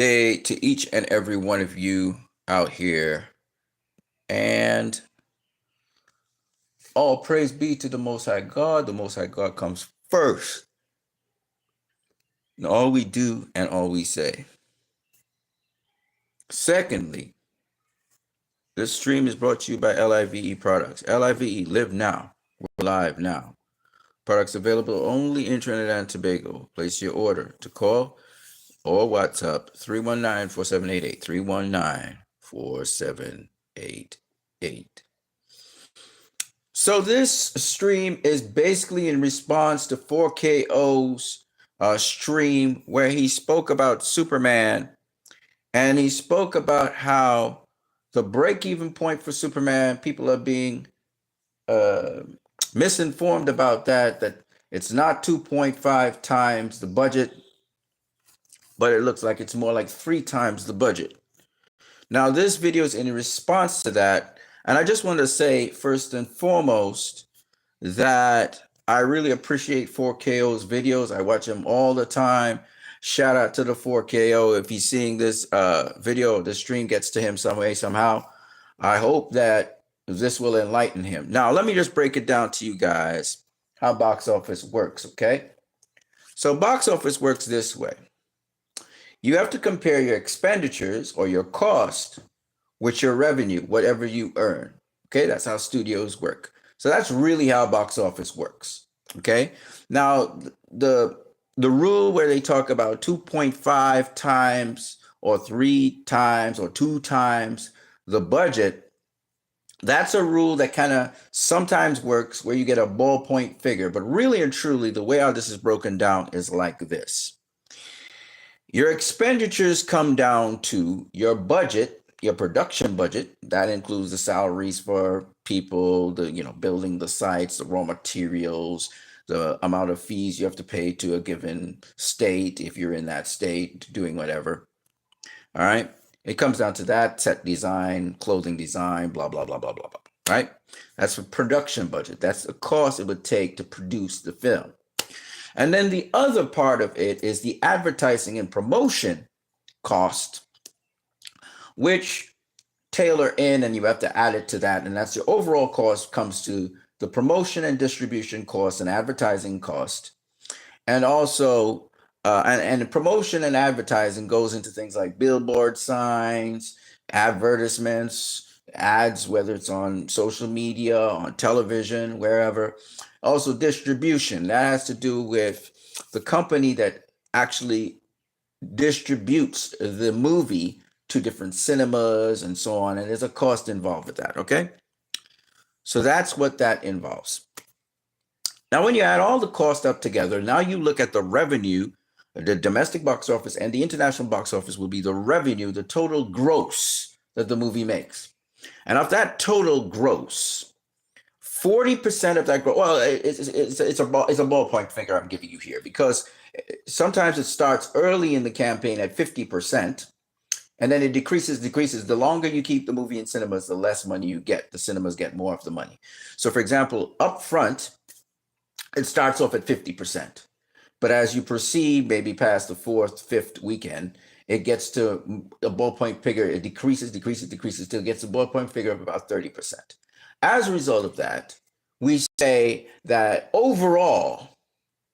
Day to each and every one of you out here. And all praise be to the Most High God. The Most High God comes first in all we do and all we say. Secondly, this stream is brought to you by L.I.V.E products. L.I.V.E, live now. We're live now. Products available only in Trinidad and Tobago. Place your order to call or WhatsApp 319-4788. 319-4788. So this stream is basically in response to 4KO's stream where he spoke about Superman, and he spoke about how the break-even point for Superman, people are being misinformed about that it's not 2.5 times the budget, but it looks like it's more like 3 times the budget. Now, this video is in response to that, and I just want to say first and foremost that I really appreciate 4KO's videos. I watch him all the time. Shout out to the 4KO. If he's seeing this video, the stream gets to him some way, somehow. I hope that this will enlighten him. Now, let me just break it down to you guys how box office works, okay? So box office works this way. You have to compare your expenditures or your cost with your revenue, whatever you earn. Okay, that's how studios work. So that's really how box office works. Okay, now the rule where they talk about 2.5 times or 3 times or 2 times the budget, that's a rule that kind of sometimes works where you get a ballpoint figure. But really and truly, the way how this is broken down is like this. Your expenditures come down to your budget, your production budget. That includes the salaries for people, the building the sites, the raw materials, the amount of fees you have to pay to a given state if you're in that state doing whatever. All right. It comes down to that: set design, clothing design, blah, blah, blah, blah, blah, blah. Right? That's a production budget. That's the cost it would take to produce the film. And then the other part of it is the advertising and promotion cost, which tailor in and you have to add it to that. And that's your overall cost comes to the promotion and distribution cost and advertising cost. And also, and promotion and advertising goes into things like billboard signs, advertisements, ads, whether it's on social media, on television, wherever. Also, distribution. That has to do with the company that actually distributes the movie to different cinemas and so on. And there's a cost involved with that, okay? So that's what that involves. Now, when you add all the cost up together, now you look at the revenue. The domestic box office and the international box office will be the revenue, the total gross that the movie makes. And of that total gross, 40% of that growth, well, it's a ballpoint figure I'm giving you here, because sometimes it starts early in the campaign at 50%, and then it decreases. The longer you keep the movie in cinemas, the less money you get. The cinemas get more of the money. So, for example, up front, it starts off at 50%. But as you proceed, maybe past the 4th, 5th weekend, it gets to a ballpoint figure. It decreases till it gets a ballpoint figure of about 30%. As a result of that, we say that overall,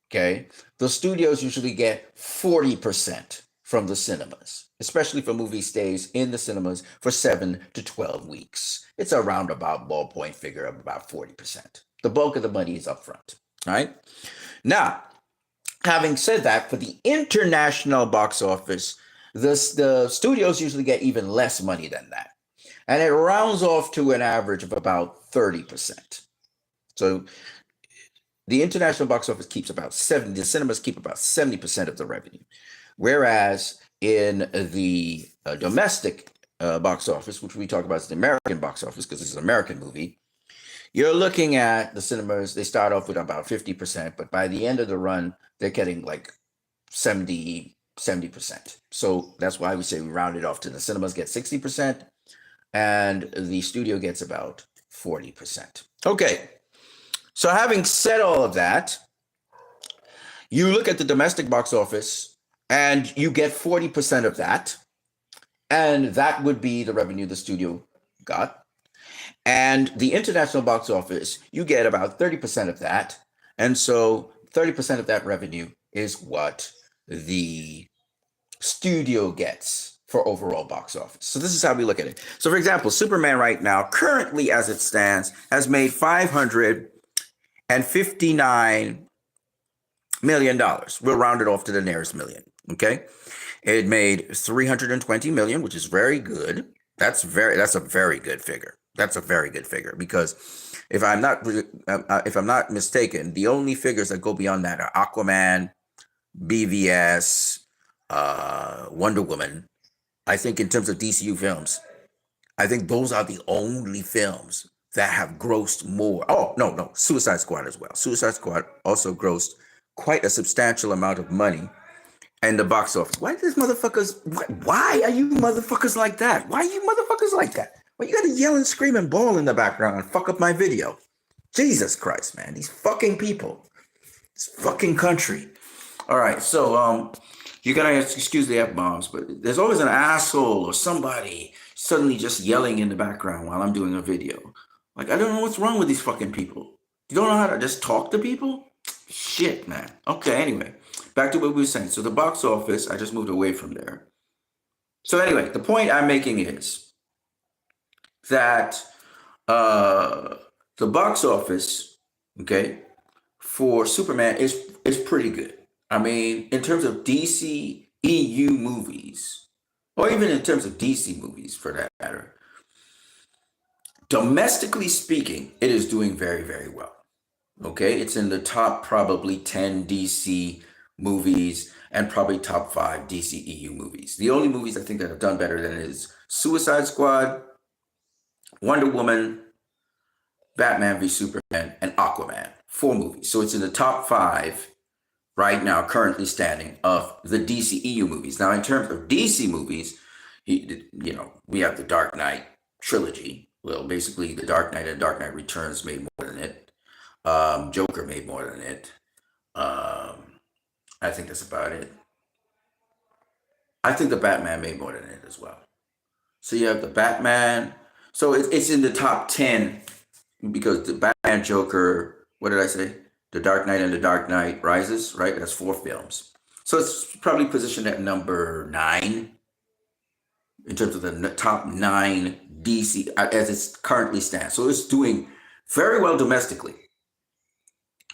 okay, the studios usually get 40% from the cinemas, especially for movie stays in the cinemas for 7 to 12 weeks. It's a roundabout ballpoint figure of about 40%. The bulk of the money is up front, right? Now, having said that, for the international box office, the studios usually get even less money than that. And it rounds off to an average of about 30%. So the international box office keeps about 70%, the cinemas keep about 70% of the revenue. Whereas in the domestic box office, which we talk about as the American box office, because this is an American movie, you're looking at the cinemas, they start off with about 50%, but by the end of the run, they're getting like 70%. So that's why we say we round it off to the cinemas get 60%, and the studio gets about 40%. Okay, so having said all of that, you look at the domestic box office, and you get 40% of that, and that would be the revenue the studio got. And the international box office, you get about 30% of that. And so 30% of that revenue is what the studio gets for overall box office. So this is how we look at it. So for example, Superman right now, currently as it stands, has made $559 million. We'll round it off to the nearest million. Okay. It made 320 million, which is very good. That's a very good figure. That's a very good figure because if I'm not mistaken, the only figures that go beyond that are Aquaman, BVS, Wonder Woman. I think in terms of DCU films, I think those are the only films that have grossed more. Oh, no, Suicide Squad as well. Suicide Squad also grossed quite a substantial amount of money in the box office. Why are you motherfuckers like that? Why are you motherfuckers like that? Why you gotta yell and scream and bawl in the background and fuck up my video? Jesus Christ, man. These fucking people. This fucking country. All right, so you gotta excuse the F-bombs, but there's always an asshole or somebody suddenly just yelling in the background while I'm doing a video. Like, I don't know what's wrong with these fucking people. You don't know how to just talk to people? Shit, man. Okay, anyway, back to what we were saying. So the box office, I just moved away from there. So anyway, the point I'm making is that the box office, okay, for Superman is pretty good. I mean, in terms of DC EU movies, or even in terms of DC movies for that matter, domestically speaking, it is doing very, very well. Okay, it's in the top probably 10 DC movies and probably top 5 DC EU movies. The only movies I think that have done better than it is Suicide Squad, Wonder Woman, Batman v Superman, and Aquaman. 4 movies. So it's in the top 5 right now, currently standing, of the DC EU movies. Now, in terms of DC movies, we have the Dark Knight trilogy. Well, basically, the Dark Knight and Dark Knight Returns made more than it. Joker made more than it. I think that's about it. I think the Batman made more than it as well. So you have the Batman. So it's in the top 10 because the Batman, Joker, what did I say? The Dark Knight and the Dark Knight Rises, right? That's 4 films. So it's probably positioned at number 9 in terms of the top 9 DC as it currently stands. So it's doing very well domestically.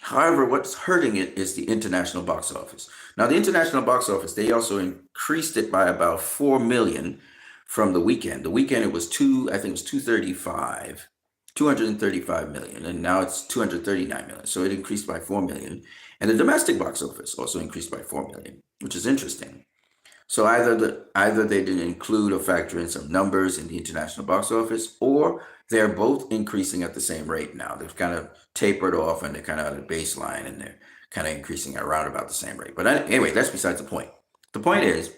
However, what's hurting it is the international box office. Now, the international box office, they also increased it by about 4 million from the weekend. The weekend, it was 235 million, and now it's 239 million. So it increased by 4 million. And the domestic box office also increased by 4 million, which is interesting. So either they didn't include or factor in some numbers in the international box office, or they're both increasing at the same rate now. They've kind of tapered off and they're kind of at a baseline and they're kind of increasing at around about the same rate. But anyway, that's besides the point. The point is,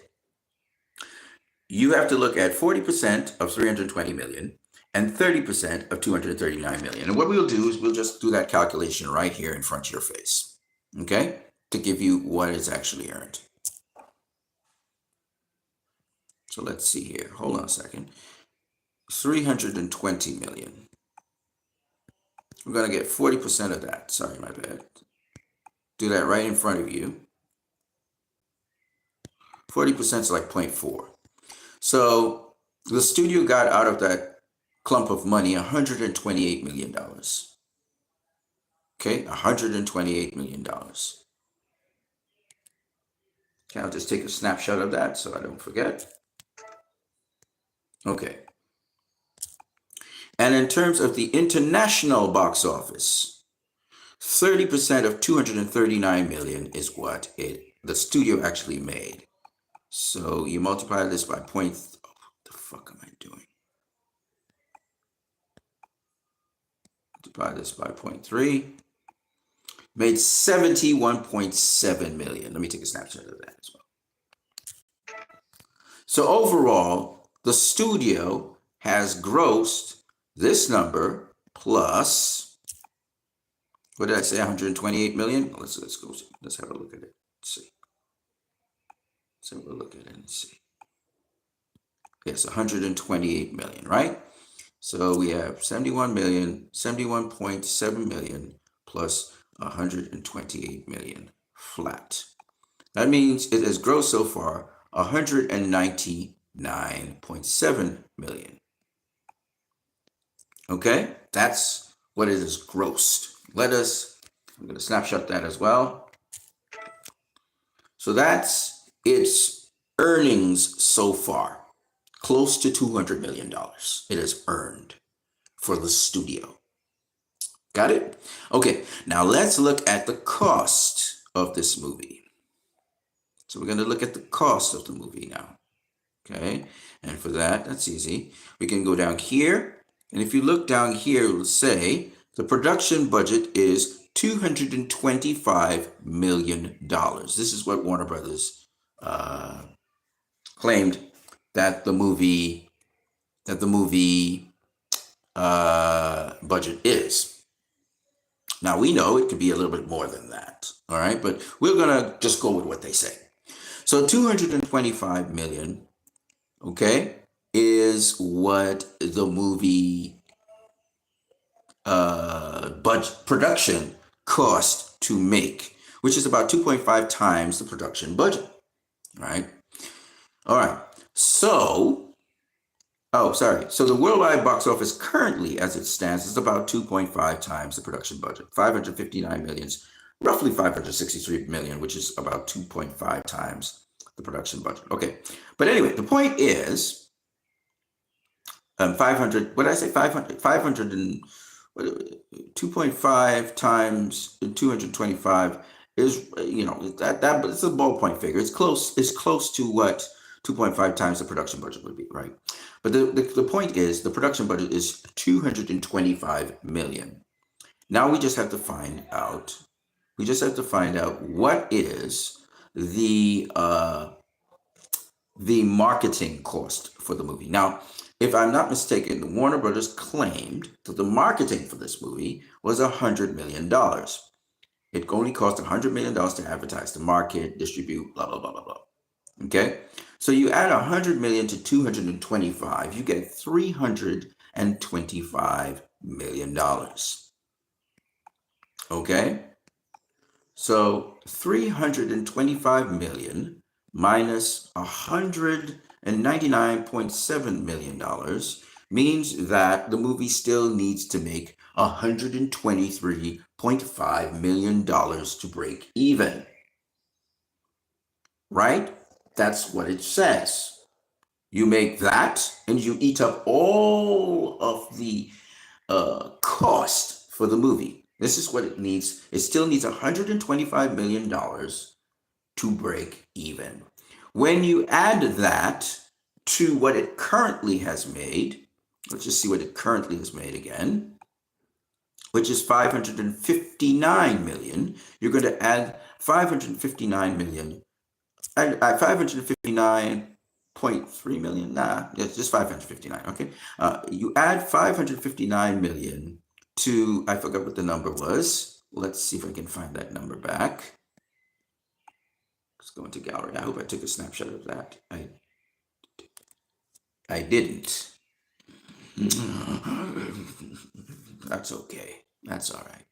you have to look at 40% of 320 million and 30% of 239 million. And what we'll do is we'll just do that calculation right here in front of your face, okay? To give you what is actually earned. So let's see here. Hold on a second. 320 million. We're going to get 40% of that. Sorry, my bad. Do that right in front of you. 40% is like 0.4. So the studio got out of that clump of money $128 million. Okay, $128 million. Okay, I'll just take a snapshot of that so I don't forget. Okay. And in terms of the international box office, 30% of 239 million is what the studio actually made. So you multiply this by what the fuck am I doing? Multiply this by 0.3. Made 71.7 million. Let me take a snapshot of that as well. So overall, the studio has grossed this number plus, what did I say, 128 million? Let's go. Let's have a look at it. Let's see. So we'll look at it and see. Yes, 128 million, right? So we have 71 million, 71.7 million plus 128 million flat. That means it has grossed so far 199.7 million. Okay, that's what it has grossed. I'm going to snapshot that as well. So that's its earnings so far. Close to $200 million it has earned for the studio. Got it? Okay, now let's look at the cost of this movie. So we're going to look at the cost of the movie now. Okay, and for that, that's easy. We can go down here, and if you look down here, it will say the production budget is $225 million. This is what Warner Brothers claimed that the movie budget is. Now we know it could be a little bit more than that, all right? But we're gonna just go with what they say. So 225 million, okay, is what the movie budget production cost to make, which is about 2.5 times the production budget, right? All right. So the worldwide box office currently, as it stands, is about 2.5 times the production budget. 559 millions, roughly 563 million, which is about 2.5 times the production budget. Okay, but anyway, the point is, 500. What did I say? 500. 500 and 2.5 times 225 is, that it's a ballpoint figure. It's close. It's close to what 2.5 times the production budget would be, right? But the point is, the production budget is 225 million. Now we just have to find out. We just have to find out what is the marketing cost for the movie. Now, if I'm not mistaken, Warner Brothers claimed that the marketing for this movie was $100 million. It only cost $100 million to advertise, to market, distribute, blah, blah, blah, blah, blah. Okay? So you add 100 million to 225, you get $325 million. Okay? So 325 million minus $199.7 million means that the movie still needs to make $123.5 million to break even. Right? That's what it says. You make that and you eat up all of the cost for the movie. This is what it needs. It still needs $125 million to break even. When you add that to what it currently has made, let's just see what it currently has made again, which is 559 million. You're going to add 559 million, 559.3 million. Nah, it's just 559. Okay. You add 559 million to, I forgot what the number was. Let's see if I can find that number back. Let's go into gallery. I hope I took a snapshot of that. I didn't. That's okay. That's all right.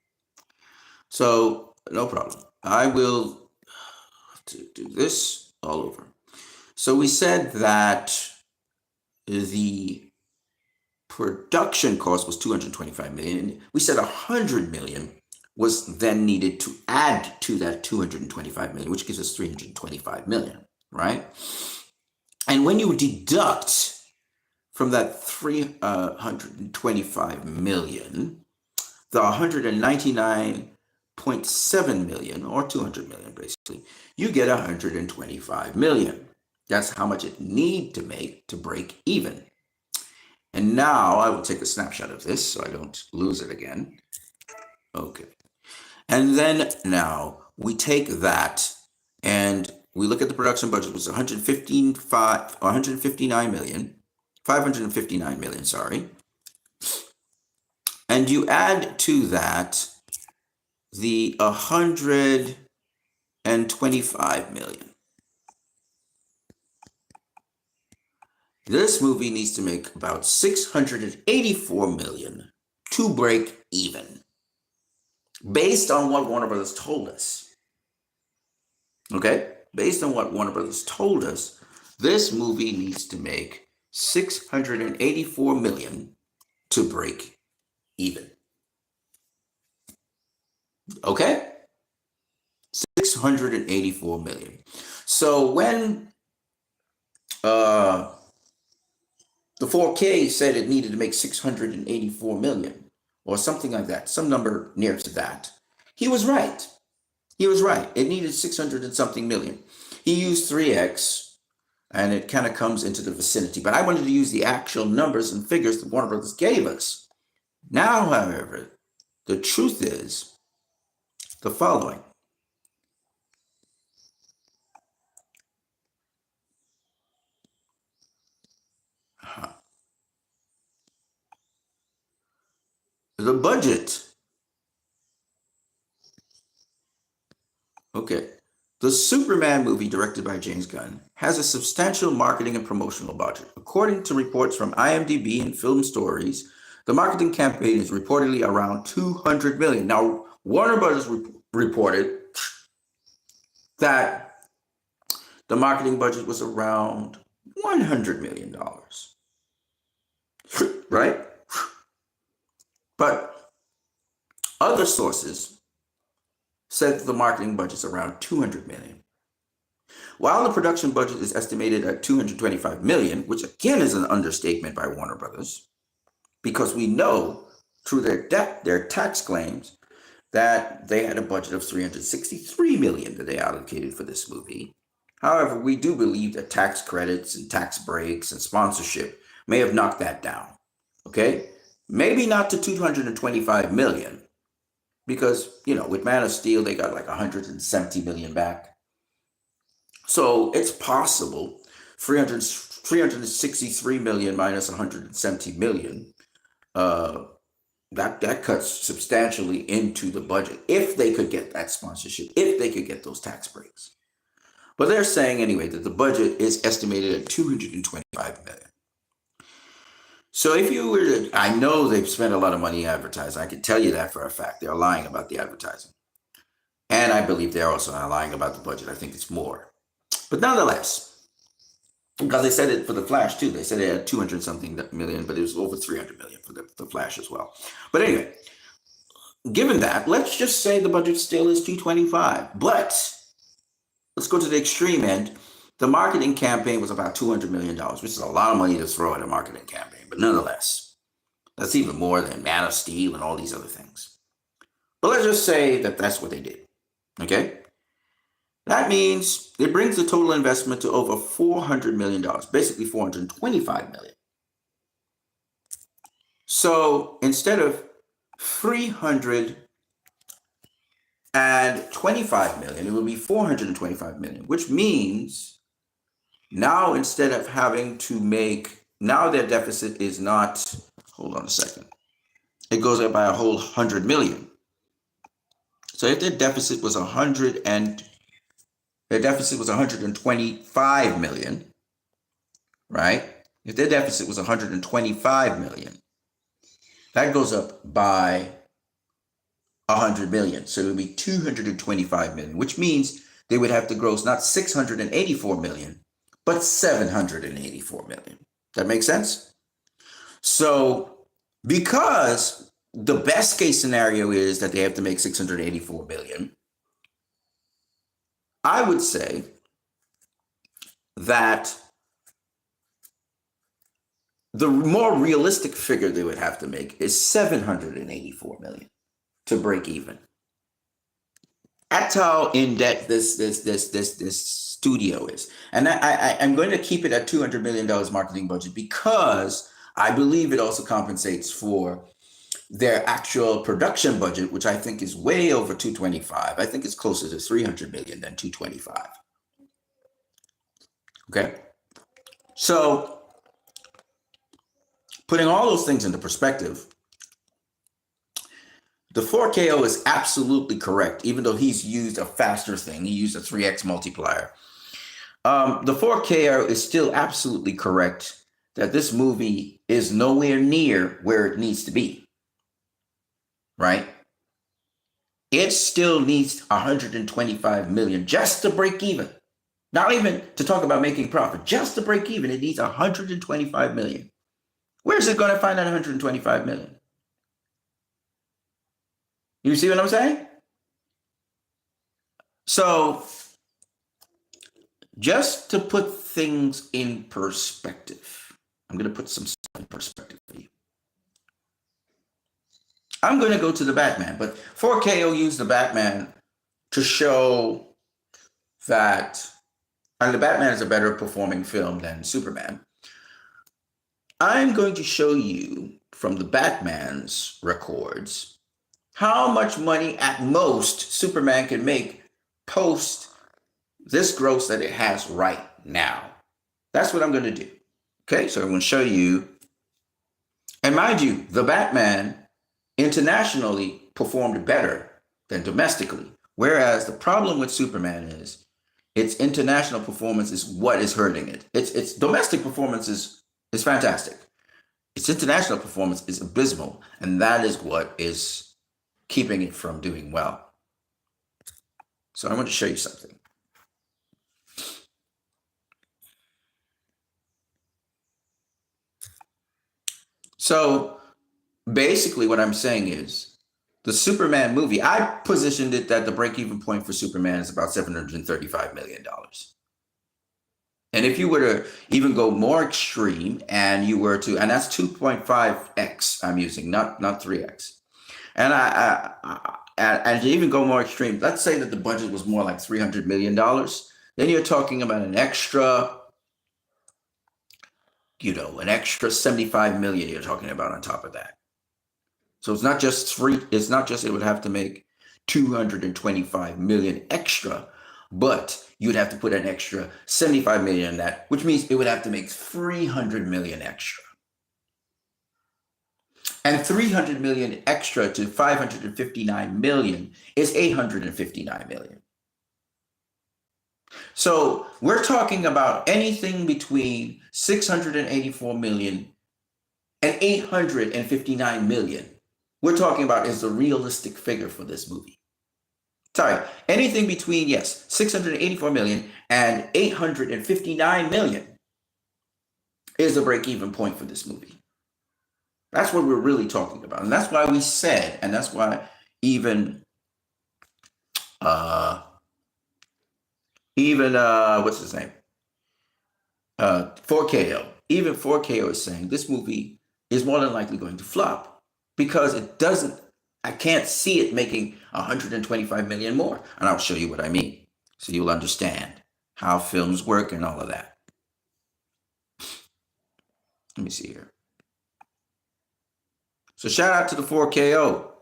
So no problem. I will do this all over. So we said that the production cost was 225 million. We said 100 million was then needed to add to that 225 million, which gives us 325 million, right? And when you deduct from that 325 million, the 199.7 million, or 200 million basically, you get 125 million. That's how much it need to make to break even. And now I will take a snapshot of this so I don't lose it again. Okay. And then now we take that and we look at the production budget. It was 159 million, 559 million, sorry. And you add to that the 125 million. This movie needs to make about 684 million to break even, based on what Warner Brothers told us. Okay? Based on what Warner Brothers told us, this movie needs to make 684 million to break even. Okay? 684 million. So when the 4K said it needed to make 684 million or something like that, some number near to that, he was right. He was right. It needed 600 and something million. He used 3x and it kind of comes into the vicinity. But I wanted to use the actual numbers and figures that Warner Brothers gave us. Now, however, the truth is the following. The budget. Okay. The Superman movie, directed by James Gunn, has a substantial marketing and promotional budget. According to reports from IMDb and Film Stories, the marketing campaign is reportedly around 200 million. Now, Warner Brothers reported that the marketing budget was around $100 million, right? But other sources said that the marketing budget is around 200 million. While the production budget is estimated at 225 million, which again is an understatement by Warner Brothers, because we know through their tax claims that they had a budget of 363 million that they allocated for this movie. However, we do believe that tax credits and tax breaks and sponsorship may have knocked that down. Okay? Maybe not to 225 million, because, with Man of Steel, they got like 170 million back. So it's possible 363 million minus 170 million, that cuts substantially into the budget if they could get that sponsorship, if they could get those tax breaks. But they're saying anyway that the budget is estimated at 225 million. So if you were to, I know they've spent a lot of money advertising. I can tell you that for a fact. They're lying about the advertising. And I believe they're also not lying about the budget. I think it's more. But nonetheless, because they said it for the Flash too. They said they had 200 something million, but it was over 300 million for the Flash as well. But anyway, given that, let's just say the budget still is 225. But let's go to the extreme end. The marketing campaign was about $200 million, which is a lot of money to throw at a marketing campaign. But nonetheless, that's even more than Man of Steel and all these other things. But let's just say that that's what they did. Okay? That means it brings the total investment to over $400 million, basically $425 million. So instead of $325 million, it will be $425 million, which means now instead of having to make, now their deficit is not, hold on a second, it goes up by a whole 100 million. So if their deficit was 125 million, right? If their deficit was 125 million, that goes up by 100 million. So it would be 225 million, which means they would have to gross not 684 million, but 784 million. That makes sense? So because the best case scenario is that they have to make 684 million, I would say that the more realistic figure they would have to make is 784 million to break even. That's how in debt this studio is. And I'm going to keep it at $200 million marketing budget because I believe it also compensates for their actual production budget, which I think is way over 225. I think it's closer to 300 million than 225. Okay. So putting all those things into perspective, the 4KO is absolutely correct, even though he's used a faster thing. He used a 3x multiplier. The 4KO is still absolutely correct that this movie is nowhere near where it needs to be, right? It still needs 125 million just to break even. Not even to talk about making profit, just to break even, it needs 125 million. Where's it going to find that 125 million? You see what I'm saying? So, just to put things in perspective, I'm going to put some stuff in perspective for you. I'm going to go to the Batman, but 4KO used the Batman to show that, and the Batman is a better performing film than Superman. I'm going to show you from the Batman's records how much money at most Superman can make post this gross that it has right now. That's what I'm going to do. Okay, so I'm going to show you. And mind you, the Batman internationally performed better than domestically. Whereas the problem with Superman is its international performance is what is hurting it. Its domestic performance is fantastic. Its international performance is abysmal, and that is what is keeping it from doing well. So I want to show you something. So basically what I'm saying is the Superman movie, I positioned it that the break-even point for Superman is about $735 million. And if you were to even go more extreme and you were to, and that's 2.5x I'm using, not 3x. And and to even go more extreme, let's say that the budget was more like $300 million. Then you're talking about an extra, an extra 75 million you're talking about on top of that. So it's not just it would have to make 225 million extra, but you'd have to put an extra 75 million in that, which means it would have to make 300 million extra. And 300 million extra to 559 million is 859 million. So we're talking about anything between 684 million and 859 million. We're talking about is the realistic figure for this movie. Sorry, anything between, 684 million and 859 million is the break-even point for this movie. That's what we're really talking about. And that's why we said, and that's why even what's his name? 4KO. Even 4KO is saying this movie is more than likely going to flop because I can't see it making 125 million more. And I'll show you what I mean. So you'll understand how films work and all of that. Let me see here. So shout out to the 4KO.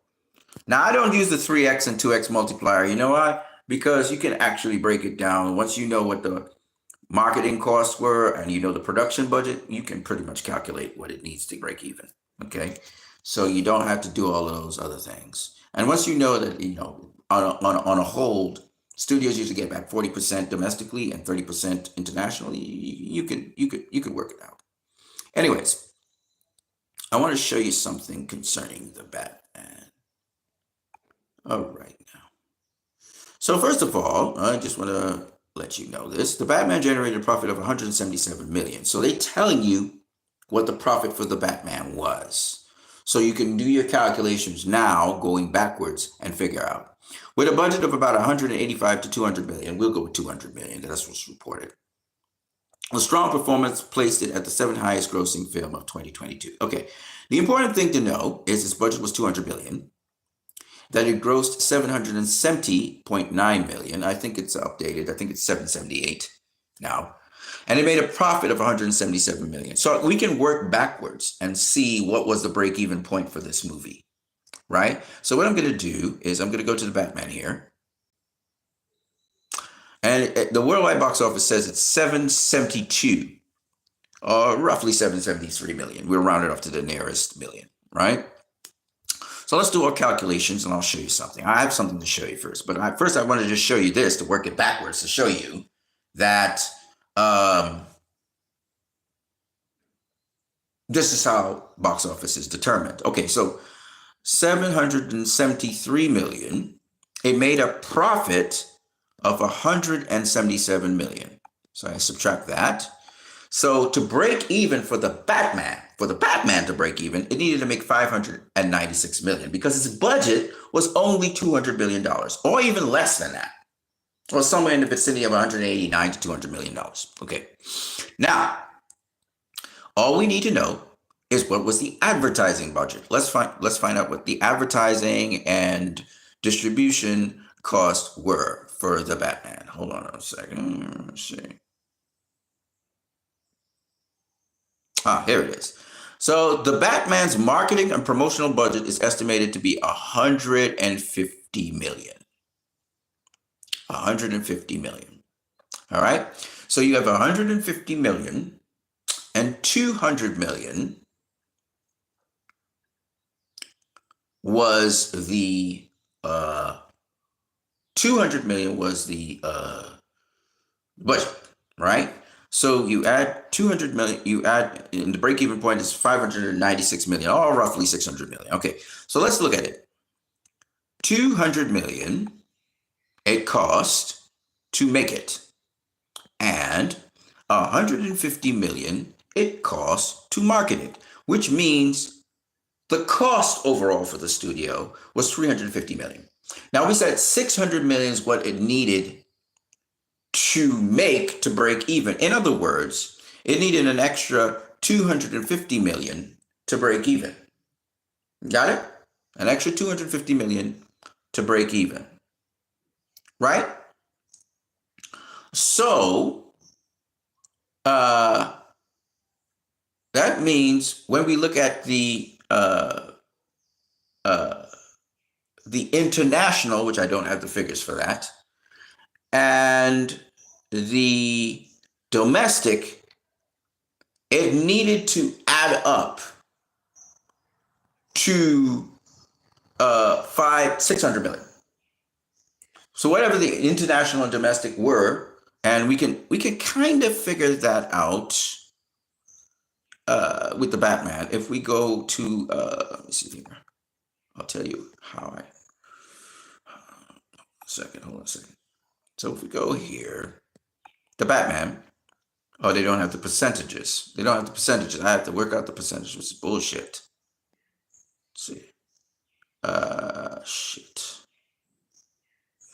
Now, I don't use the 3x and 2x multiplier. You know why? Because you can actually break it down. Once you know what the marketing costs were and you know the production budget, you can pretty much calculate what it needs to break even. Okay? So you don't have to do all of those other things. And once you know that, on a hold, studios usually get back 40% domestically and 30% internationally, you could work it out. Anyways, I want to show you something concerning the Batman. All right now. So first of all, I just want to let you know this. The Batman generated a profit of 177 million. So they're telling you what the profit for the Batman was. So you can do your calculations now going backwards and figure out. With a budget of about 185 to 200 million, we'll go with 200 million. That's what's reported. A strong performance placed it at the 7th highest grossing film of 2022. Okay, the important thing to know is its budget was 200 million, that it grossed 770.9 million. I think it's updated. I think it's 778 now. And it made a profit of 177 million. So we can work backwards and see what was the break-even point for this movie, right? So what I'm going to do is I'm going to go to the Batman here. And the worldwide box office says it's 772, roughly 773 million. We'll round it off to the nearest million, right? So let's do our calculations and I'll show you something. I have something to show you first, but first I wanted to show you this to work it backwards to show you that This is how box office is determined. Okay, so 773 million. It made a profit of 177 million. So I subtract that. So to break even for the Batman to break even, it needed to make 596 million because its budget was only $200 million or even less than that, or somewhere in the vicinity of 189 to $200 million. Okay. Now, all we need to know is what was the advertising budget. Let's find out what the advertising and distribution costs were for the Batman. Hold on a second. Let's see. Here it is. So the Batman's marketing and promotional budget is estimated to be 150 million. 150 million. All right. So you have 150 million and 200 million was the 200 million was the budget, right? So you add 200 million, you add, and the break-even point is 596 million, or roughly 600 million. Okay, so let's look at it. 200 million it cost to make it, and 150 million it cost to market it, which means the cost overall for the studio was 350 million. Now we said 600 million is what it needed to make to break even. In other words, it needed an extra 250 million to break even. Got it? An extra 250 million to break even. Right? So, that means when we look at the international, which I don't have the figures for that, and the domestic, it needed to add up to 600 million. So whatever the international and domestic were, and we can kind of figure that out with the Batman. If we go to let me see here, I'll tell you how I. Hold on a second. So if we go here, the Batman. Oh, they don't have the percentages. They don't have the percentages. I have to work out the percentages, which is bullshit. Let's see. Shit.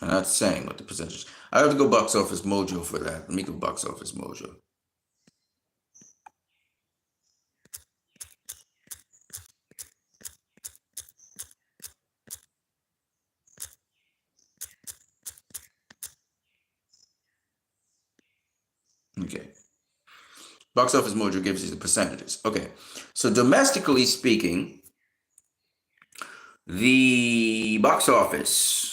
I'm not saying what the percentage. I have to go box office mojo for that. Let me go box office mojo. Okay. Box office mojo gives you the percentages. Okay. So domestically speaking, the box office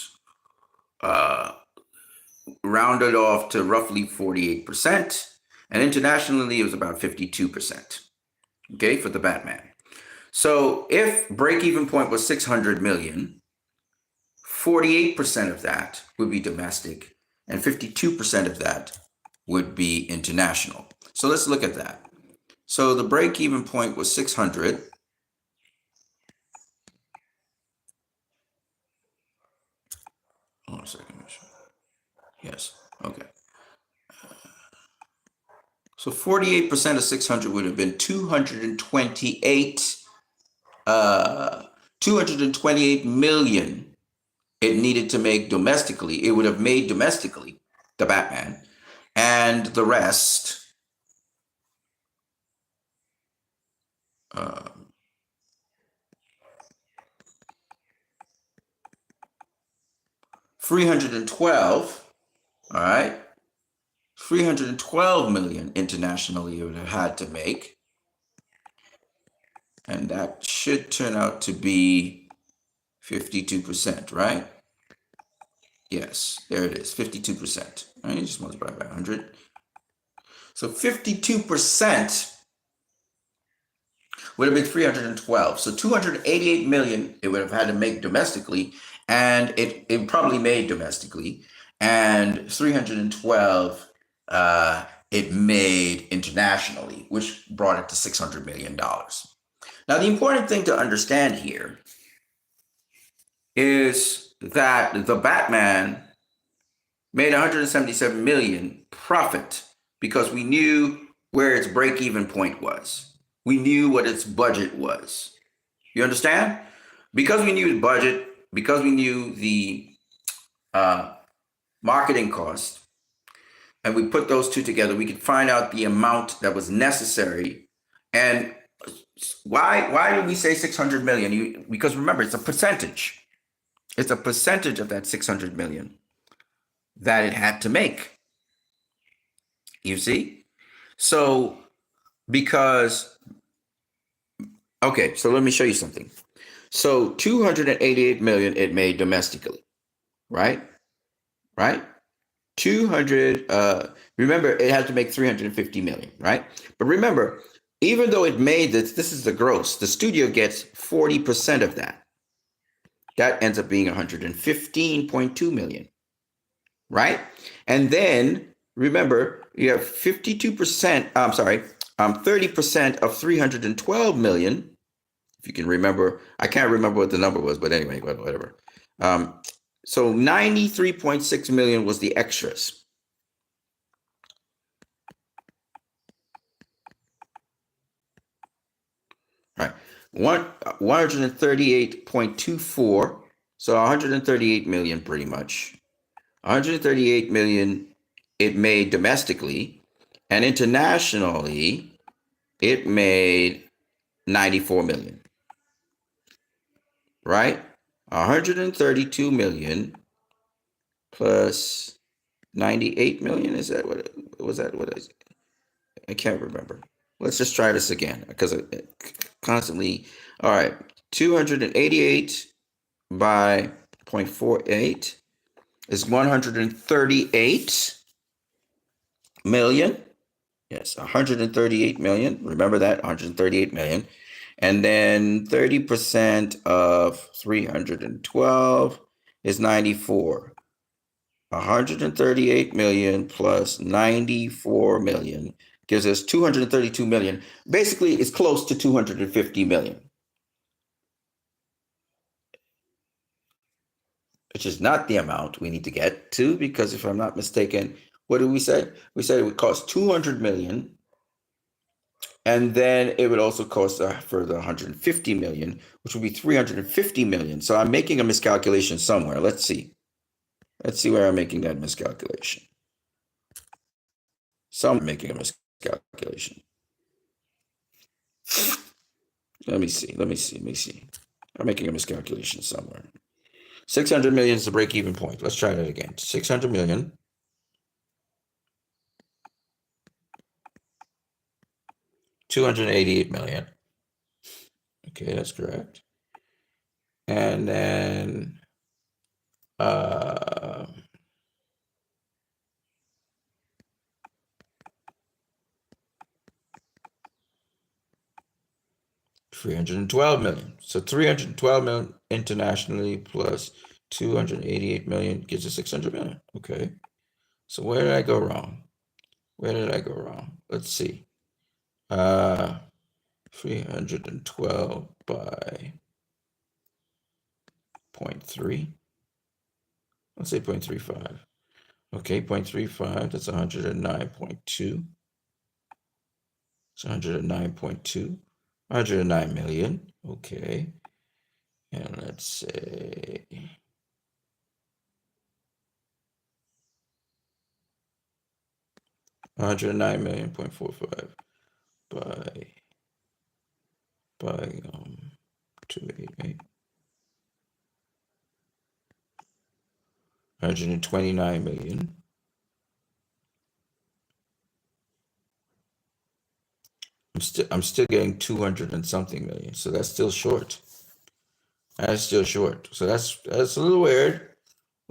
rounded off to roughly 48%, and internationally it was about 52%. Okay, for the Batman. So if break-even point was 600 million, 48% of that would be domestic, and 52% of that would be international. So let's look at that. So the break-even point was 600. Hold on a second. Yes. Okay. So 48% of 600 would have been 228. 228 million it needed to make domestically. It would have made domestically, the Batman, and the rest. 312, all right, 312 million internationally it would have had to make. And that should turn out to be 52%, right? Yes, there it is, 52%. Right, you just multiply by 100. So 52% would have been 312. So 288 million it would have had to make domestically, and it probably made domestically, and 312 it made internationally, which brought it to $600 million. Now, the important thing to understand here is that the Batman made 177 million profit because we knew where its break-even point was. We knew what its budget was. You understand? Because we knew the budget, because we knew the marketing cost, and we put those two together, we could find out the amount that was necessary. And why did we say 600 million? Because remember, it's a percentage. It's a percentage of that 600 million that it had to make. You see? So, because, okay, so let me show you something. So 288 million it made domestically, right? Right? 200, remember, it had to make 350 million, right? But remember, even though it made this is the gross, the studio gets 40% of that. That ends up being 115.2 million, right? And then remember, you have 52%, I'm sorry, 30% of 312 million. If you can remember, I can't remember what the number was, but anyway, whatever. So 93.6 million was the extras. Right. 138.24. So 138 million pretty much. 138 million it made domestically, and internationally it made 94 million. Right? 132 million plus 98 million. Is that what was that? What is it? I can't remember. Let's just try this again because it constantly. All right. 288 by 0.48 is 138 million. Yes, 138 million. Remember that, 138 million. And then 30% of 312 is 94. 138 million plus 94 million gives us 232 million. Basically, it's close to 250 million, which is not the amount we need to get to, because if I'm not mistaken, what did we say? We said it would cost 200 million, and then it would also cost a further 150 million, which would be 350 million. So I'm making a miscalculation somewhere. Let's see. Let's see where I'm making that miscalculation. Some making a miscalculation. Let me see. I'm making a miscalculation somewhere. 600 million is the break-even point. Let's try that again. 600 million. 288 million. Okay, that's correct. And then 312 million. So 312 million internationally plus 288 million gives us 600 million. Okay. So where did I go wrong? Let's see. 312 by 0.3. Let's say 0.35. Okay, 0.35, that's 109.2. It's 109.2. 109 million. Okay. And let's say 109 million point 45 by 288. 129 million. I'm still getting 200 and something million, so that's still short. So that's a little weird,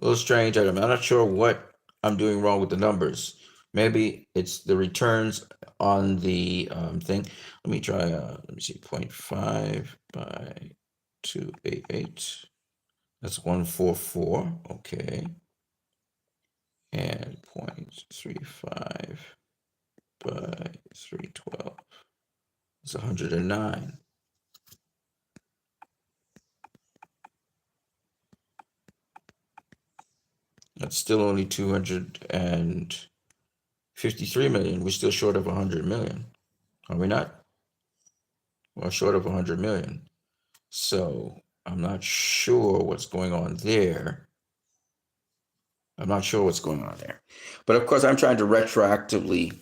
a little strange. I'm not sure what I'm doing wrong with the numbers. Maybe it's the returns on the thing. Let me try. Let me see. 0.5 by 288. That's 144. Okay. And 0.35 by 312 is 109. That's still only 253 million. We're still short of 100 million. Are we not? Well, short of 100 million. So I'm not sure what's going on there. I'm not sure what's going on there. But of course, I'm trying to retroactively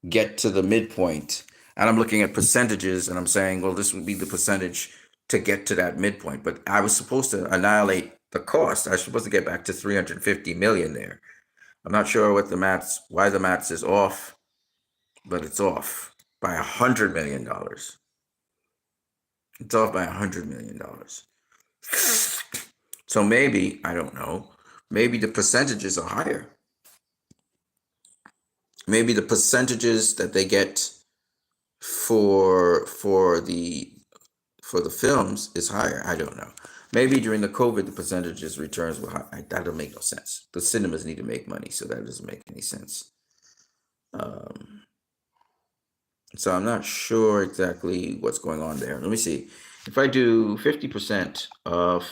get to the midpoint. And I'm looking at percentages and I'm saying, well, this would be the percentage to get to that midpoint. But I was supposed to annihilate the cost. I was supposed to get back to 350 million there. I'm not sure what why the maths is off, but it's off by $100 million. It's off by $100 million. So maybe, I don't know, maybe the percentages are higher. Maybe the percentages that they get for the films is higher. I don't know. Maybe during the COVID, the percentages returns were high. That don't make no sense. The cinemas need to make money, so that doesn't make any sense. So I'm not sure exactly what's going on there. Let me see. If I do 50% of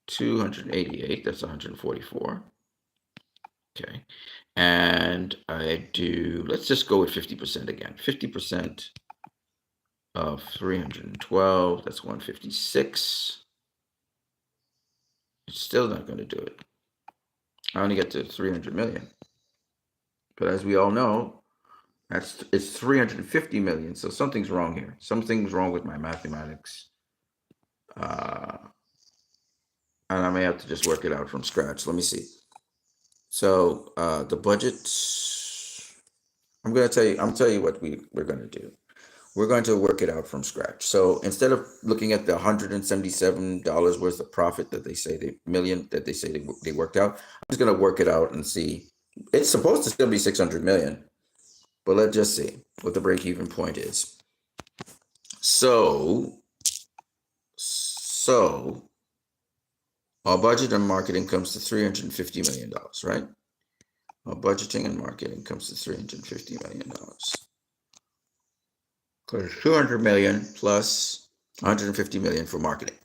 288, that's 144. Okay. And I do, let's just go with 50% again. 50% of 312, that's 156. It's still not going to do it. I only get to 300 million. But as we all know, it's 350 million. So something's wrong here. Something's wrong with my mathematics. And I may have to just work it out from scratch. Let me see. So the budget, I'm telling you what we're going to do. We're going to work it out from scratch. So instead of looking at the $177 worth of profit that they say they worked out, I'm just going to work it out and see. It's supposed to still be 600 million, but let's just see what the break-even point is. So our budget and marketing comes to $350 million, right? Our budgeting and marketing comes to $350 million. Because 200 million plus 150 million for marketing,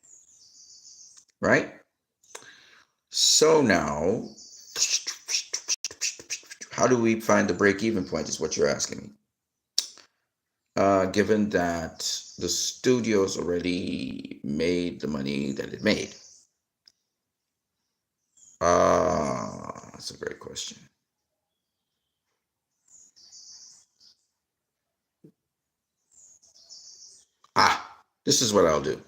right? So now, how do we find the break-even point is what you're asking me. Given that the studio's already made the money that it made. That's a great question. This is what I'll do.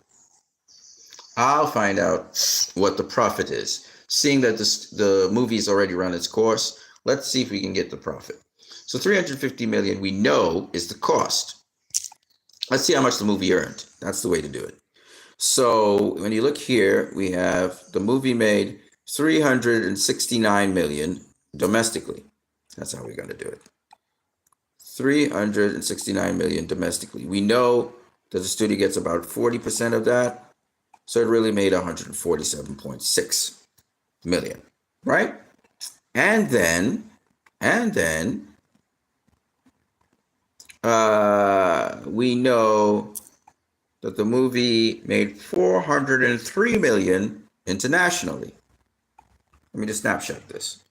I'll find out what the profit is. Seeing that the movie's already run its course, let's see if we can get the profit. So 350 million we know is the cost. Let's see how much the movie earned. That's the way to do it. So when you look here, we have the movie made 369 million domestically. That's how we're going to do it. 369 million domestically. We know that the studio gets about 40% of that. So it really made 147.6 million, right? And then we know that the movie made 403 million internationally. Let me just snapshot this.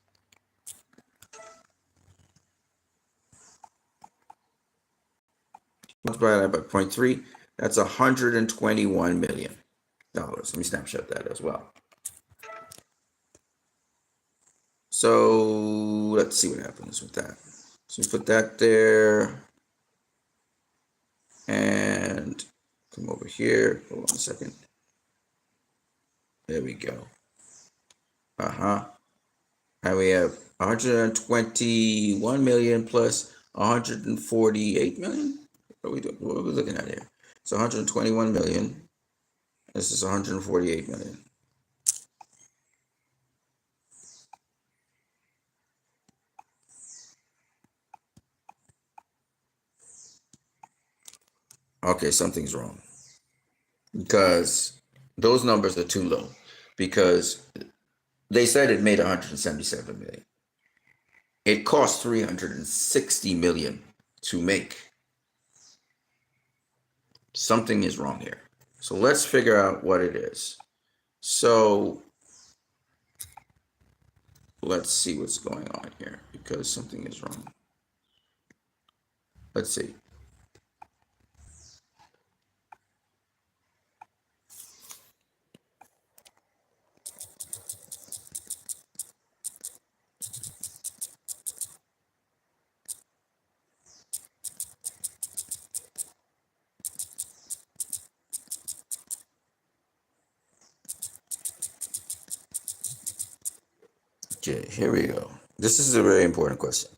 Multiply that by 0.3, that's $121 million. Let me snapshot that as well. So let's see what happens with that. So we put that there and come over here. Hold on a second. There we go. And we have 121 million plus 148 million. What are we doing? What are we looking at here? So 121 million. This is 148 million. Okay, something's wrong. Because those numbers are too low. Because they said it made 177 million. It cost 360 million to make. Something is wrong here. So let's figure out what it is. So let's see what's going on here because something is wrong. Let's see. Okay, here we go. This is a very important question.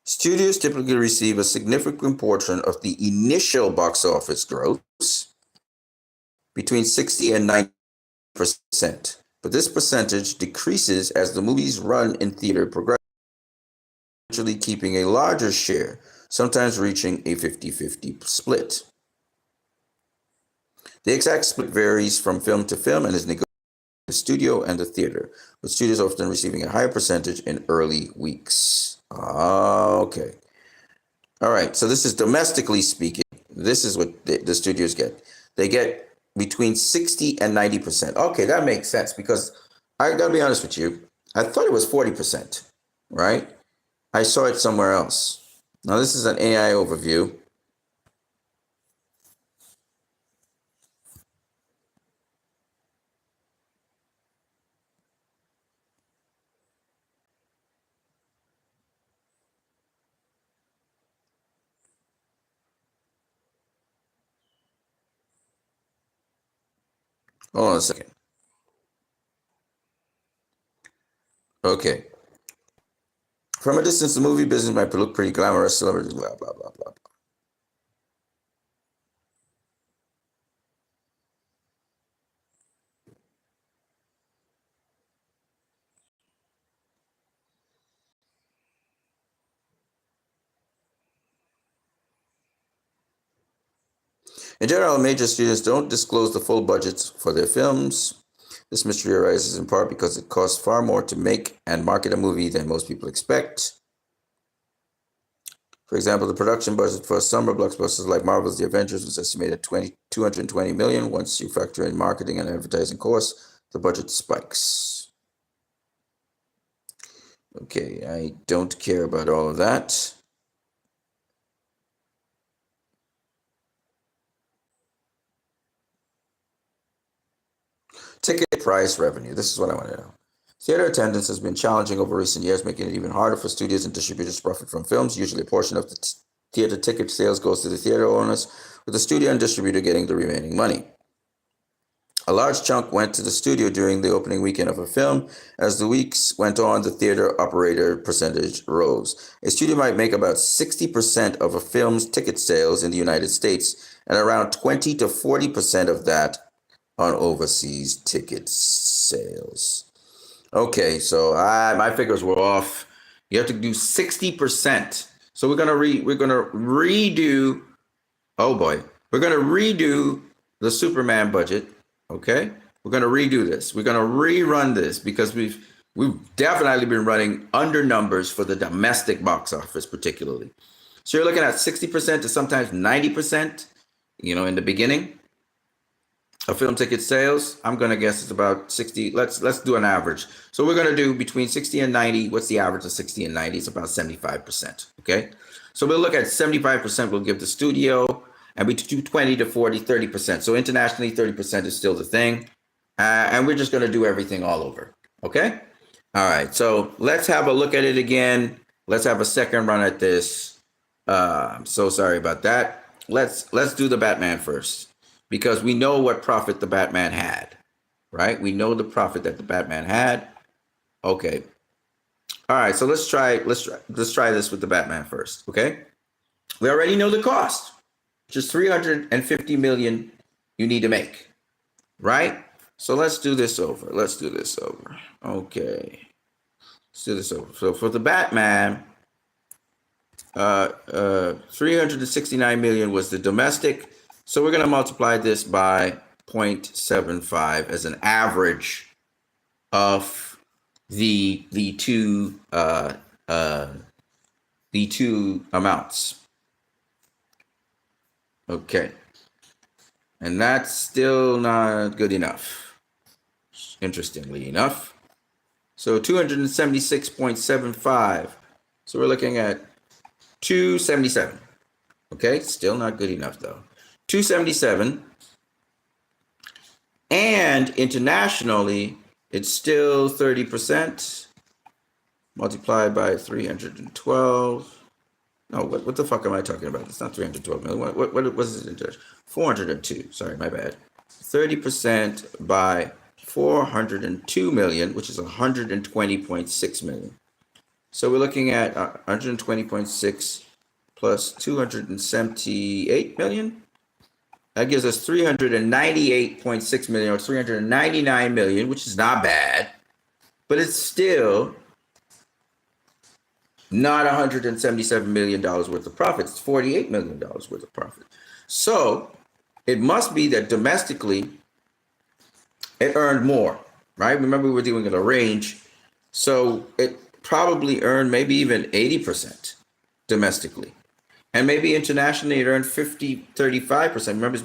Studios typically receive a significant portion of the initial box office gross, between 60 and 90%. But this percentage decreases as the movies run in theater progressively, eventually keeping a larger share, sometimes reaching a 50-50 split. The exact split varies from film to film and is negotiated between the studio and the theater, with studios often receiving a higher percentage in early weeks. Okay. All right, so this is domestically speaking. This is what the studios get. They get between 60 and 90%. Okay, that makes sense because I gotta be honest with you. I thought it was 40%, right? I saw it somewhere else. Now, this is an AI overview. Hold on a second. Okay. From a distance, the movie business might look pretty glamorous, celebrities, blah, blah, blah, blah. In general, major studios don't disclose the full budgets for their films. This mystery arises in part because it costs far more to make and market a movie than most people expect. For example, the production budget for summer blockbusters like Marvel's The Avengers was estimated at 220 million. Once you factor in marketing and advertising costs, the budget spikes. Okay, I don't care about all of that. Ticket price revenue. This is what I want to know. Theater attendance has been challenging over recent years, making it even harder for studios and distributors to profit from films. Usually, a portion of the theater ticket sales goes to the theater owners, with the studio and distributor getting the remaining money. A large chunk went to the studio during the opening weekend of a film. As the weeks went on, the theater operator percentage rose. A studio might make about 60% of a film's ticket sales in the United States and around 20 to 40% of that on overseas ticket sales. Okay, so my figures were off. You have to do 60%. So we're gonna redo. Oh boy, we're gonna redo the Superman budget. Okay, we're gonna redo this. We're gonna rerun this because we've definitely been running under numbers for the domestic box office, particularly. So you're looking at 60% to sometimes 90%. In the beginning of film ticket sales, I'm gonna guess it's about 60. Let's do an average. So we're gonna do between 60 and 90. What's the average of 60 and 90? It's about 75%. Okay, so we'll look at 75%. We'll give the studio, and we do 20 to 40, 30%. So internationally, 30% is still the thing, and we're just gonna do everything all over. Okay. All right. So let's have a look at it again. Let's have a second run at this. I'm so sorry about that. Let's do the Batman first, because we know what profit the Batman had, right? We know the profit that the Batman had. Okay. All right, so let's try this with the Batman first, okay? We already know the cost, which is 350 million you need to make, right? So let's do this over. Okay. Let's do this over. So for the Batman, 369 million was the domestic. So we're going to multiply this by 0.75 as an average of the two the two amounts. Okay. And that's still not good enough, interestingly enough. So 276.75. So we're looking at 277. Okay, still not good enough though. 277. And internationally, it's still 30% multiplied by 312. No, what the fuck am I talking about? It's not 312 million. What was it? 402. Sorry, my bad. 30% by 402 million, which is 120.6 million. So we're looking at 120.6 plus 278 million. That gives us 398.6 million or 399 million, which is not bad, but it's still not $177 million worth of profit. It's $48 million worth of profit. So it must be that domestically it earned more, right? Remember, we were dealing with a range. So it probably earned maybe even 80% domestically. And maybe internationally it earned 35%. Remember,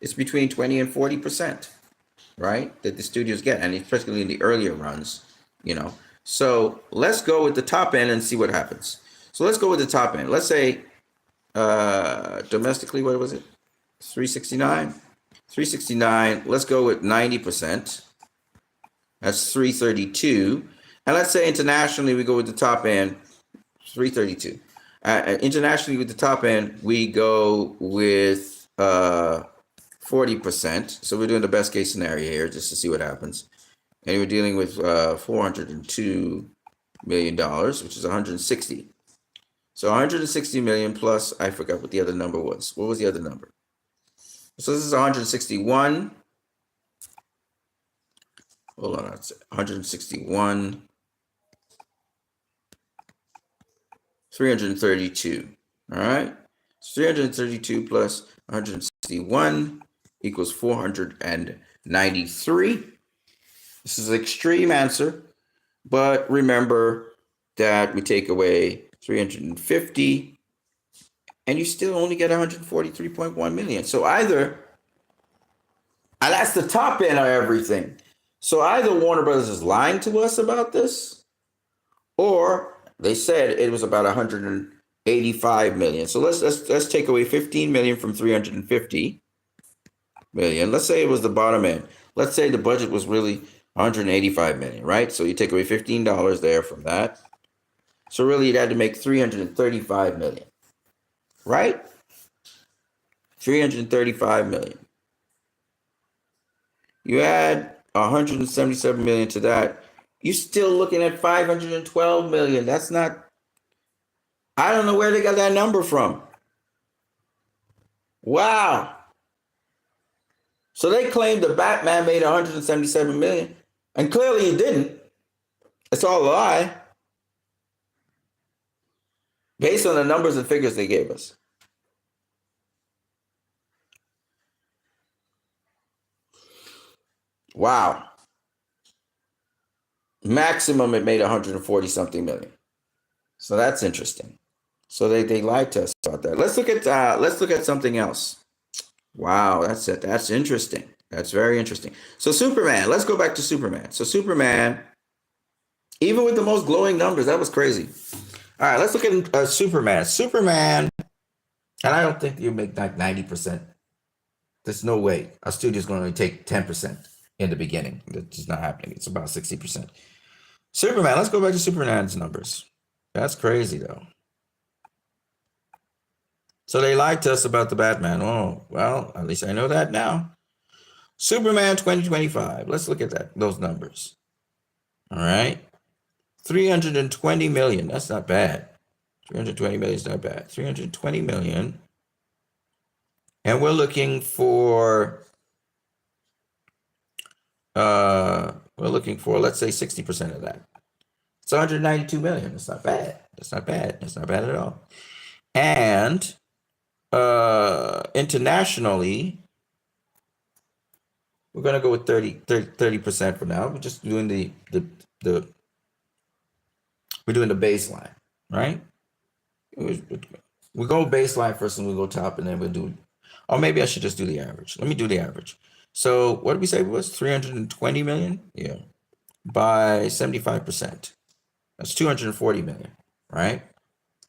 it's between 20 and 40%, right? That the studios get, and especially in the earlier runs, you know. So let's go with the top end and see what happens. So let's go with the top end. Let's say domestically, what was it? 369. 369. Let's go with 90%. That's 332. And let's say internationally, we go with the top end, 332. Internationally, with the top end, we go with 40%. So we're doing the best case scenario here just to see what happens. And we're dealing with $402 million, which is 160. So 160 million plus, I forgot what the other number was. What was the other number? So this is 161. Hold on, 161. 332. All right. 332 plus 161 equals 493. This is an extreme answer, but remember that we take away 350 and you still only get 143.1 million. So either, and that's the top end of everything. So either Warner Brothers is lying to us about this, or they said it was about 185 million. So let's take away 15 million from 350 million. Let's say it was the bottom end. Let's say the budget was really 185 million, right? So you take away $15 there from that. So really it had to make 335 million, right? 335 million. You add 177 million to that, you're still looking at 512 million. That's not, I don't know where they got that number from. Wow. So they claimed the Batman made 177 million, and clearly he didn't. It's all a lie. Based on the numbers and figures they gave us. Wow. Maximum it made 140 something million. So that's interesting. So they lied to us about that. Let's look at something else. Wow, that's it. That's interesting. That's very interesting. So Superman, let's go back to Superman. So Superman, even with the most glowing numbers, that was crazy. All right, let's look at Superman. Superman, and I don't think you make like 90%. There's no way. Our studio's going to only take 10% in the beginning. That's just not happening. It's about 60%. Superman, let's go back to Superman's numbers. That's crazy, though. So they lied to us about the Batman. Oh, well, at least I know that now. Superman 2025. Let's look at those numbers. All right. 320 million. That's not bad. 320 million is not bad. 320 million. And we're looking for let's say 60% of that. It's 192 million. That's not bad. That's not bad. That's not bad at all. And internationally, we're going to go with 30% for now. We're just doing the We're doing the baseline, right? We go baseline first and we go top and then we'll do, or maybe I should just do the average. Let me do the average. So what did we say it was? 320 million? Yeah. By 75%. That's 240 million, right?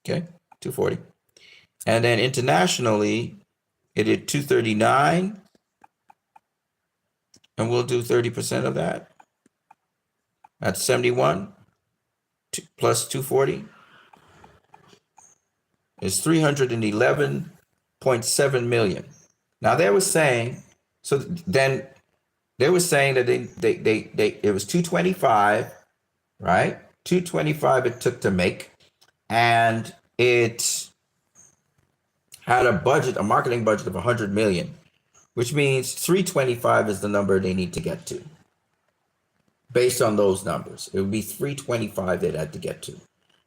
Okay, 240. And then internationally, it did 239, and we'll do 30% of that. That's 71 plus 240 is 311.7 million. Now they were saying, so then they were saying that they it was 225, right? 225 it took to make, and it had a budget, a marketing budget of 100 million, which means 325 is the number they need to get to. Based on those numbers, it would be 325 they'd had to get to.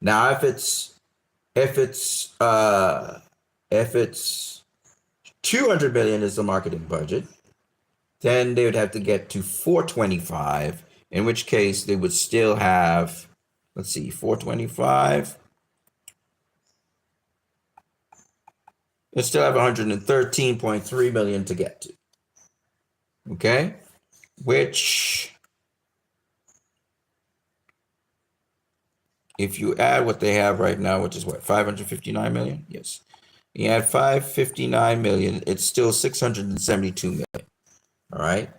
Now, if it's 200 million is the marketing budget, then they would have to get to 425, in which case they would still have, let's see, 425. They still have 113.3 million to get to. Okay? Which, if you add what they have right now, which is what, 559 million? Yes. You add 559 million, it's still 672 million. All right.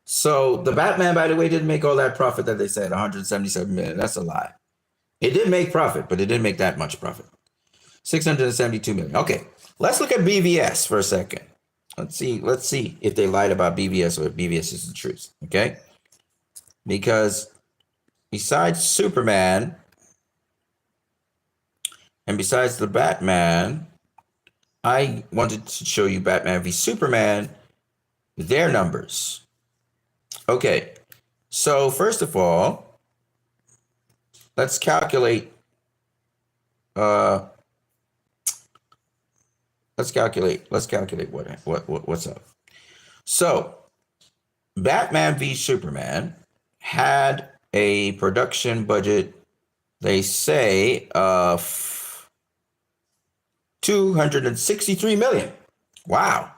So the Batman, by the way, didn't make all that profit that they said, 177 million. That's a lie. It did make profit, but it didn't make that much profit. 672 million. Okay. Let's look at BVS for a second. Let's see if they lied about BVS or if BVS is the truth. Okay. Because besides Superman and besides the Batman, I wanted to show you Batman v Superman, their numbers. Okay. So first of all, let's calculate. Let's calculate what's up. So, Batman v Superman had a production budget, they say, of 263 million. Wow.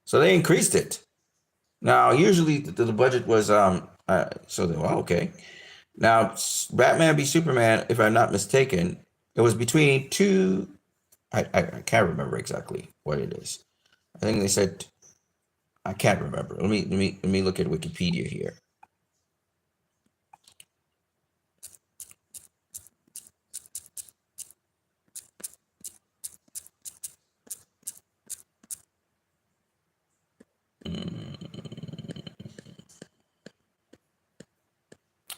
So they increased it. Now, usually the budget was okay. Now, Batman v Superman, if I'm not mistaken, it was between two. I can't remember exactly what it is. I think they said, I can't remember. Let me look at Wikipedia here.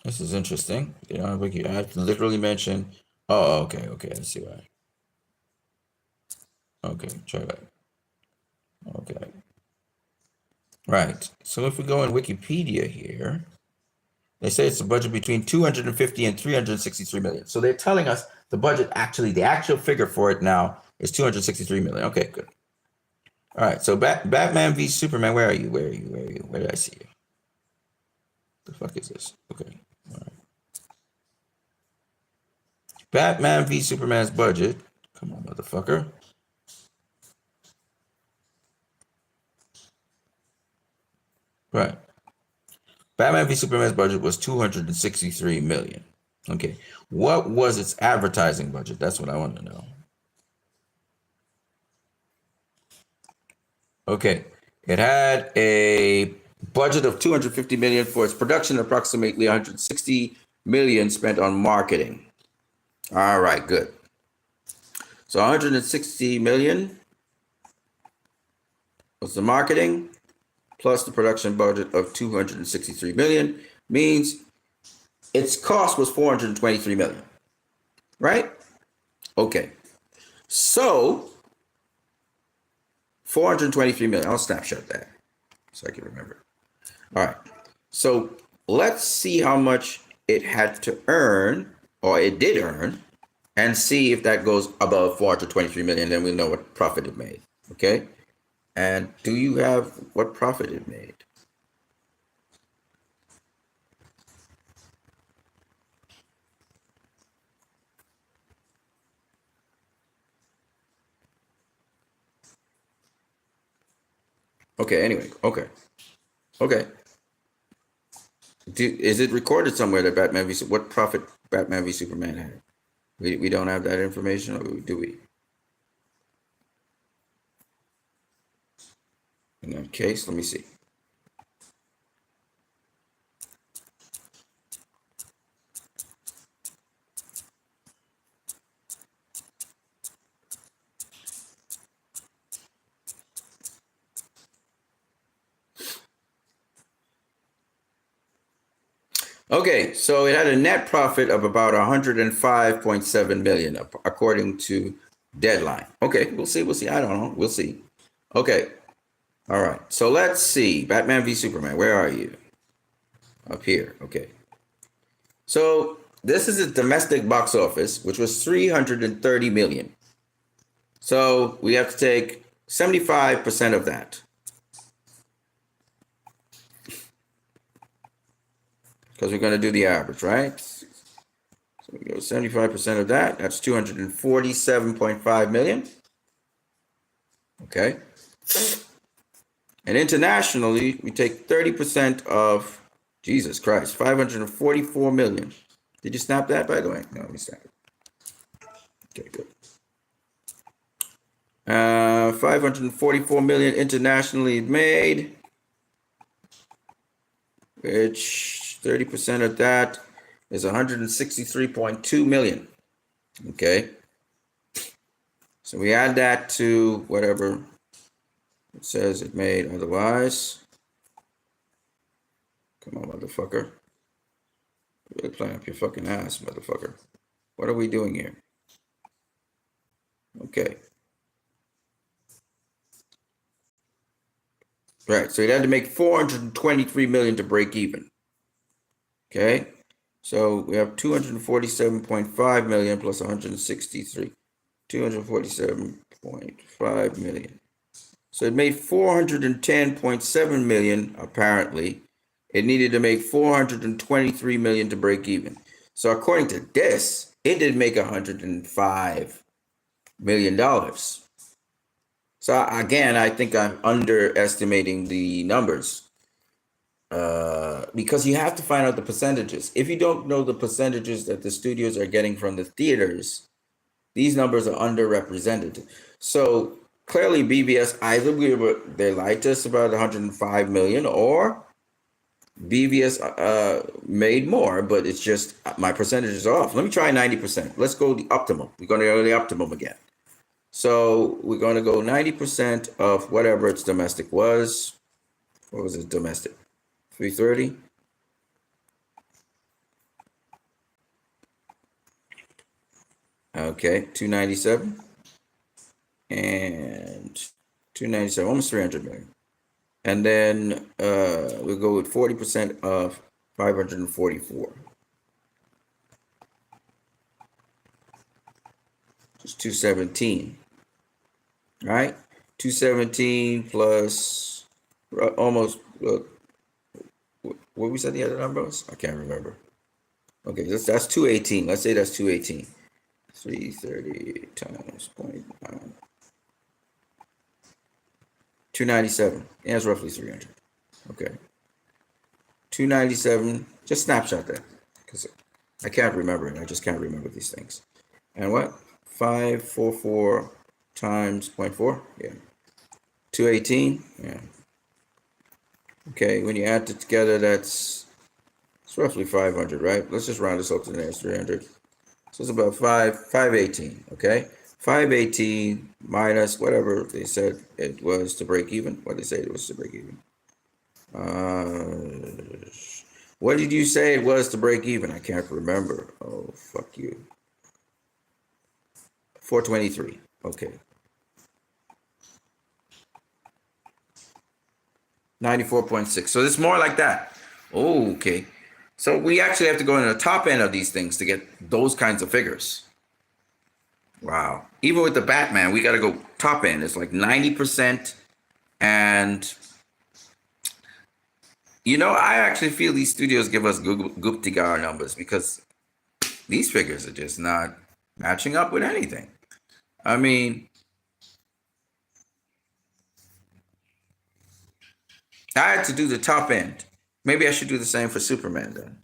This is interesting. I have to literally mention. Oh, okay. I see why. Okay, try that. Okay. Right. So if we go in Wikipedia here, they say it's a budget between 250 and 363 million. So they're telling us the budget actually, the actual figure for it now is 263 million. Okay, good. All right. So Batman v Superman, where are you? Where did I see you? The fuck is this? Okay. All right. Batman v Superman's budget. Come on, motherfucker. Right. Batman v Superman's budget was 263 million. Okay. What was its advertising budget? That's what I want to know. Okay. It had a budget of 250 million for its production, approximately 160 million spent on marketing. All right, good. So 160 million was the marketing, plus the production budget of 263 million, means its cost was 423 million, right? Okay. So 423 million, I'll snapshot that so I can remember. All right. So let's see how much it had to earn, or it did earn, and see if that goes above 423 million, then we'll know what profit it made. Okay. And do you have what profit it made? Okay, anyway, okay. Is it recorded somewhere that Batman v what profit Batman v Superman had? We don't have that information, or do we? In that case, let me see. Okay, so it had a net profit of about 105.7 million, according to Deadline. Okay, we'll see. We'll see. I don't know. We'll see. Okay. All right. So let's see. Batman v Superman. Where are you? Up here. Okay. So this is a domestic box office, which was 330 million. So we have to take 75% of that, because we're going to do the average, right? So we go 75% of that. That's 247.5 million. Okay. And internationally, we take 30% of, Jesus Christ, 544 million. Did you snap that, by the way? No, let me snap it. Okay, good. 544 million internationally made, which 30% of that is 163.2 million. Okay. So we add that to whatever it says it made otherwise. Come on, motherfucker. You're really playing up your fucking ass, motherfucker. What are we doing here? Okay. Right. So it had to make 423 million to break even. Okay. So we have 247.5 million plus 163. 247.5 million. So it made 410.7 million apparently. It needed to make 423 million to break even. So according to this, it did make $105 million. So again, I think I'm underestimating the numbers, because you have to find out the percentages. If you don't know the percentages that the studios are getting from the theaters, these numbers are underrepresented. So clearly, BVS either they lied to us about 105 million, or BVS made more, but it's just my percentages are off. Let me try 90%. Let's go the optimum. We're going to go the optimum again. So we're going to go 90% of whatever its domestic was. What was it domestic? 330. Okay, 297 and 297, almost 300 million. And then we'll go with 40% of 544. Just 217. All right, 217 plus almost what we said the other number was? I can't remember. Okay, that's 218. Let's say that's 218. 330 times 0.9. 297. Yeah, it's roughly 300. Okay. 297. Just snapshot that, because I can't remember it. I just can't remember these things. And what? 544 times 0.4? Yeah. 218? Yeah. Okay, when you add it together, it's roughly 500, right? Let's just round this up to the next 300. So it's about 518, okay? 518 minus whatever they said it was to break even. What they say it was to break even. What did you say it was to break even? I can't remember. Oh, fuck you. 423. Okay. 94.6. So it's more like that. Oh, okay. So we actually have to go in the top end of these things to get those kinds of figures. Wow. Even with the Batman, we got to go top end. It's like 90%. And, I actually feel these studios give us Guptigar numbers, because these figures are just not matching up with anything. I mean, I had to do the top end. Maybe I should do the same for Superman then.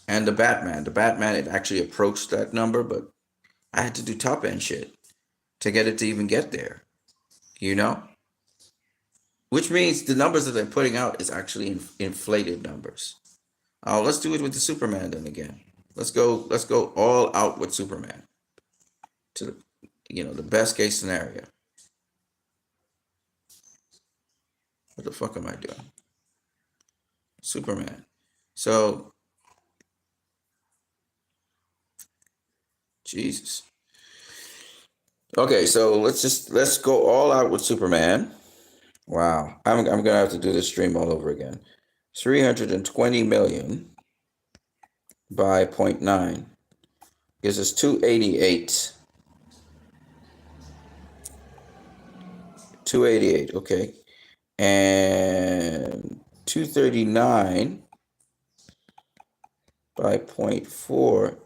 And the Batman. The Batman, it actually approached that number, but I had to do top end shit to get it to even get there. You know? Which means the numbers that they're putting out is actually inflated numbers. Let's do it with the Superman then again. Let's go all out with Superman to the best case scenario. What the fuck am I doing? Superman. So Jesus. Okay, so let's go all out with Superman. Wow. I'm gonna have to do this stream all over again. 320 million by 0.9 gives us 288. 288, okay. And 239 by 0.4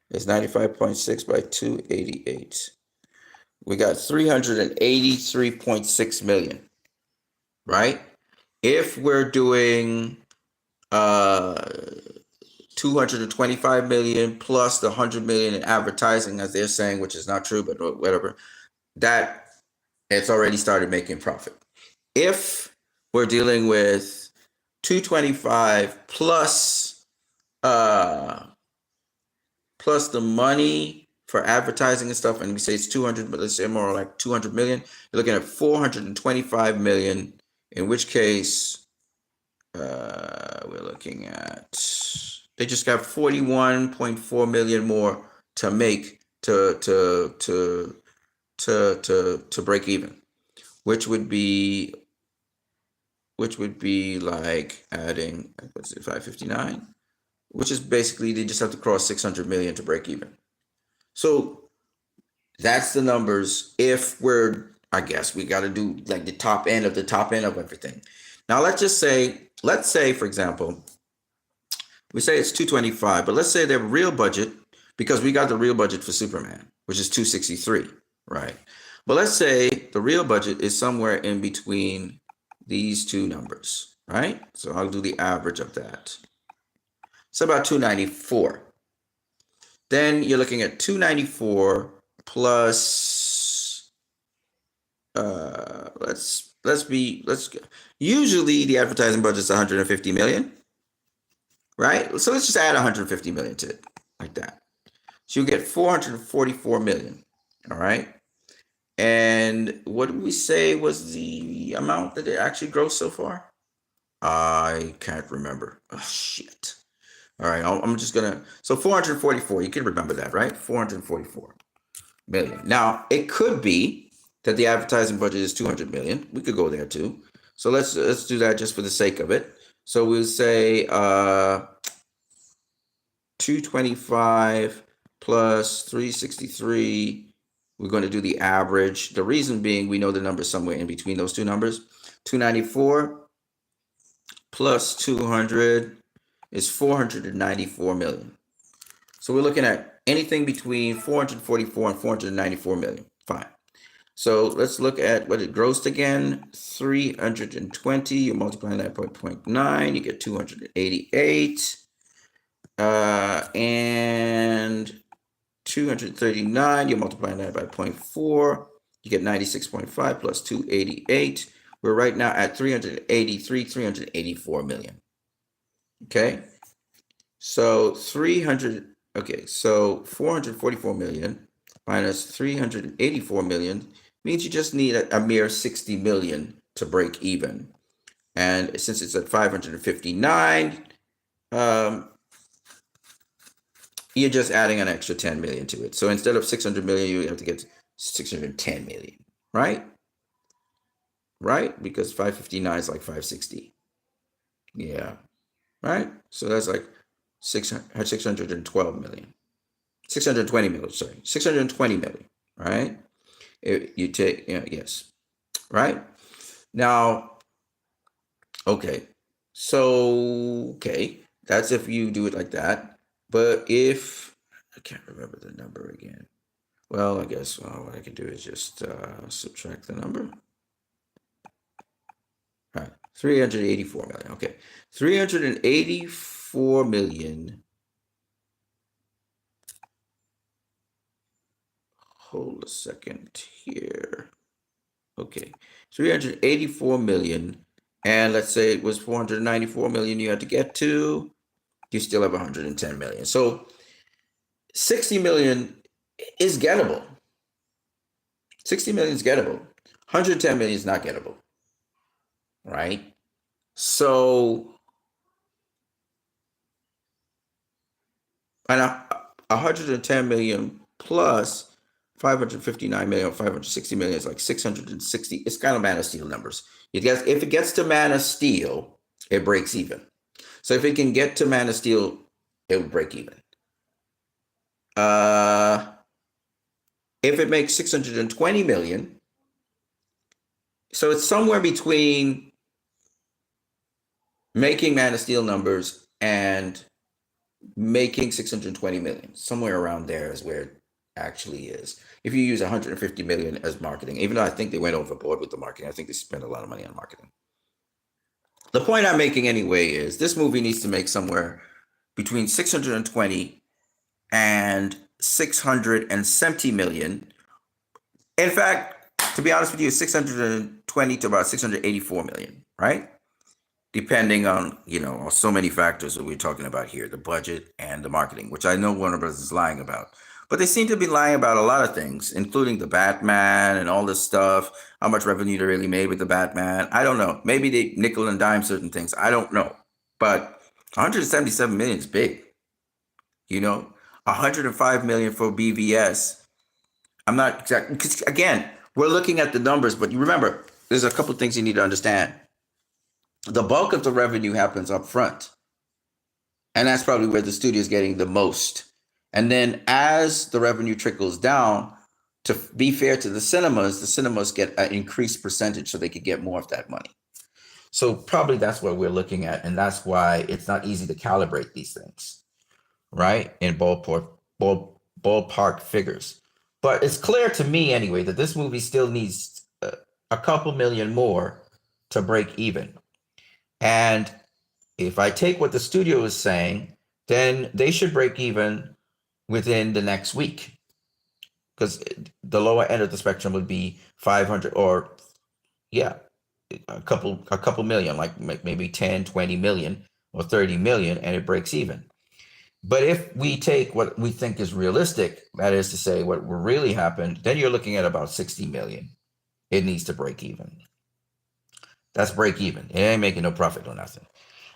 is 95.6 by 288. We got 383.6 million, right? If we're doing 225 million plus the 100 million in advertising, as they're saying, which is not true, but whatever, that it's already started making profit. If we're dealing with 225 plus the money for advertising and stuff, and we say it's 200, but let's say more like 200 million, you're looking at 425 million, in which case we're looking at, they just got 41.4 million more to make to break even, which would be like adding, what's it, 559, which is basically they just have to cross 600 million to break even. So that's the numbers. If we're, I guess we got to do like the top end of everything. Now let's say, for example, we say it's 225, but let's say their real budget, because we got the real budget for Superman, which is 263, right? But let's say the real budget is somewhere in between these two numbers, right? So I'll do the average of that. It's about 294. Then you're looking at 294 plus usually the advertising budget is 150 million, right? So let's just add 150 million to it, like that. So you get 444 million, all right? And what did we say was the amount that it actually grossed so far? I can't remember. Oh, shit. All right, I'm just gonna, so 444, you can remember that, right? 444 million. Now, it could be that the advertising budget is 200 million. We could go there too. So let's do that just for the sake of it. So we'll say 225 plus 363. We're going to do the average. The reason being, we know the number somewhere in between those two numbers. 294 plus 200 is 494 million. So we're looking at anything between 444 and 494 million. Fine. So let's look at what it grossed again. 320, you multiply that by 0.9, you get 288. And 239, you multiply that by 0.4, you get 96.5 plus 288. We're right now at 384 million. Okay. So 444 million minus 384 million means you just need a mere 60 million to break even. And since it's at 559, you're just adding an extra 10 million to it. So instead of 600 million, you have to get 610 million, right? Right? Because 559 is like 560. Yeah. Right? So that's like 612 million. 620 million, sorry. 620 million, right? You take, yes. Right? Now, okay. So, okay. That's if you do it like that. But if, I can't remember the number again. Well, I guess what I can do is just subtract the number. All right. 384 million. Okay. 384 million. Hold a second here. Okay. 384 million. And let's say it was 494 million you had to get to. You still have 110 million. So 60 million is gettable. 60 million is gettable. 110 million is not gettable. Right? So, and 110 million plus 559 million, 560 million is like 660. It's kind of Man of Steel numbers. If it gets to Man of Steel, it breaks even. So if it can get to Man of Steel, it will break even. If it makes 620 million, so it's somewhere between making Man of Steel numbers and making 620 million. Somewhere around there is where it actually is. If you use 150 million as marketing, even though I think they went overboard with the marketing, I think they spent a lot of money on marketing. The point I'm making anyway is this movie needs to make somewhere between 620 and 670 million. In fact, to be honest with you, 620 to about 684 million, right? Depending on, so many factors that we're talking about here, the budget and the marketing, which I know Warner Bros. Is lying about. But they seem to be lying about a lot of things, including the Batman and all this stuff, how much revenue they really made with the Batman. I don't know. Maybe they nickel and dime certain things. I don't know. But 177 million is big. 105 million for BVS. I'm not exactly, because again, we're looking at the numbers, but you remember, there's a couple things you need to understand. The bulk of the revenue happens up front. And that's probably where the studio is getting the most. And then as the revenue trickles down, to be fair to the cinemas get an increased percentage so they could get more of that money. So probably that's what we're looking at. And that's why it's not easy to calibrate these things, right? In ballpark figures. But it's clear to me anyway that this movie still needs a couple million more to break even. And if I take what the studio is saying, then they should break even within the next week, because the lower end of the spectrum would be 500 or a couple million, like maybe 10, 20 million or 30 million, and it breaks even. But if we take what we think is realistic, that is to say what will really happen, then you're looking at about 60 million. It needs to break even. That's break even. It ain't making no profit or nothing.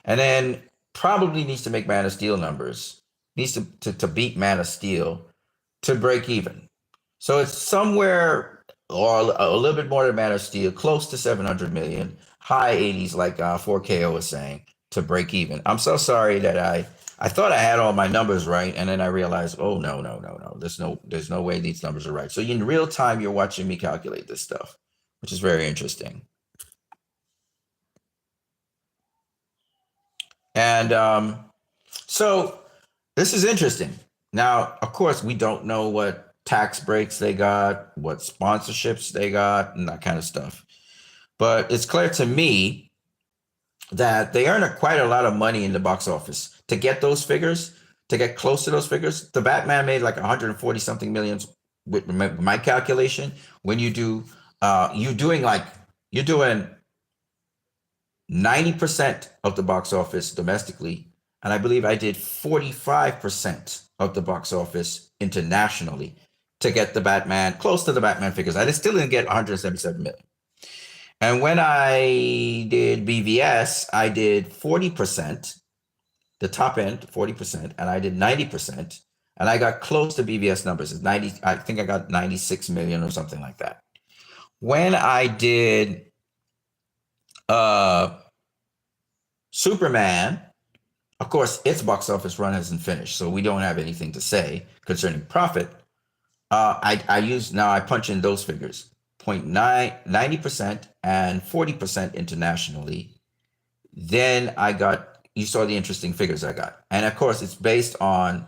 And then probably needs to make Man of Steel numbers, needs to beat Man of Steel to break even. So it's somewhere or a little bit more than Man of Steel, close to 700 million, high 80s, like 4KO was saying, to break even. I'm so sorry that I thought I had all my numbers right, and then I realized, oh no. There's no way these numbers are right. So in real time, you're watching me calculate this stuff, which is very interesting. And so this is interesting. Now, of course, we don't know what tax breaks they got, what sponsorships they got, and that kind of stuff. But it's clear to me that they earn quite a lot of money in the box office to get those figures, to get close to those figures. The Batman made like 140 something millions with my calculation. When you do, you're doing 90% of the box office domestically, and I believe I did 45% of the box office internationally to get the Batman, close to the Batman figures. I still didn't get 177 million. And when I did BVS, I did 40%, the top end, 40%, and I did 90%. And I got close to BVS numbers. It's 90, I think I got 96 million or something like that. When I did Superman, of course, its box office run hasn't finished, so we don't have anything to say concerning profit. I punch in those figures, 90% and 40% internationally. Then you saw the interesting figures I got. And of course, it's based on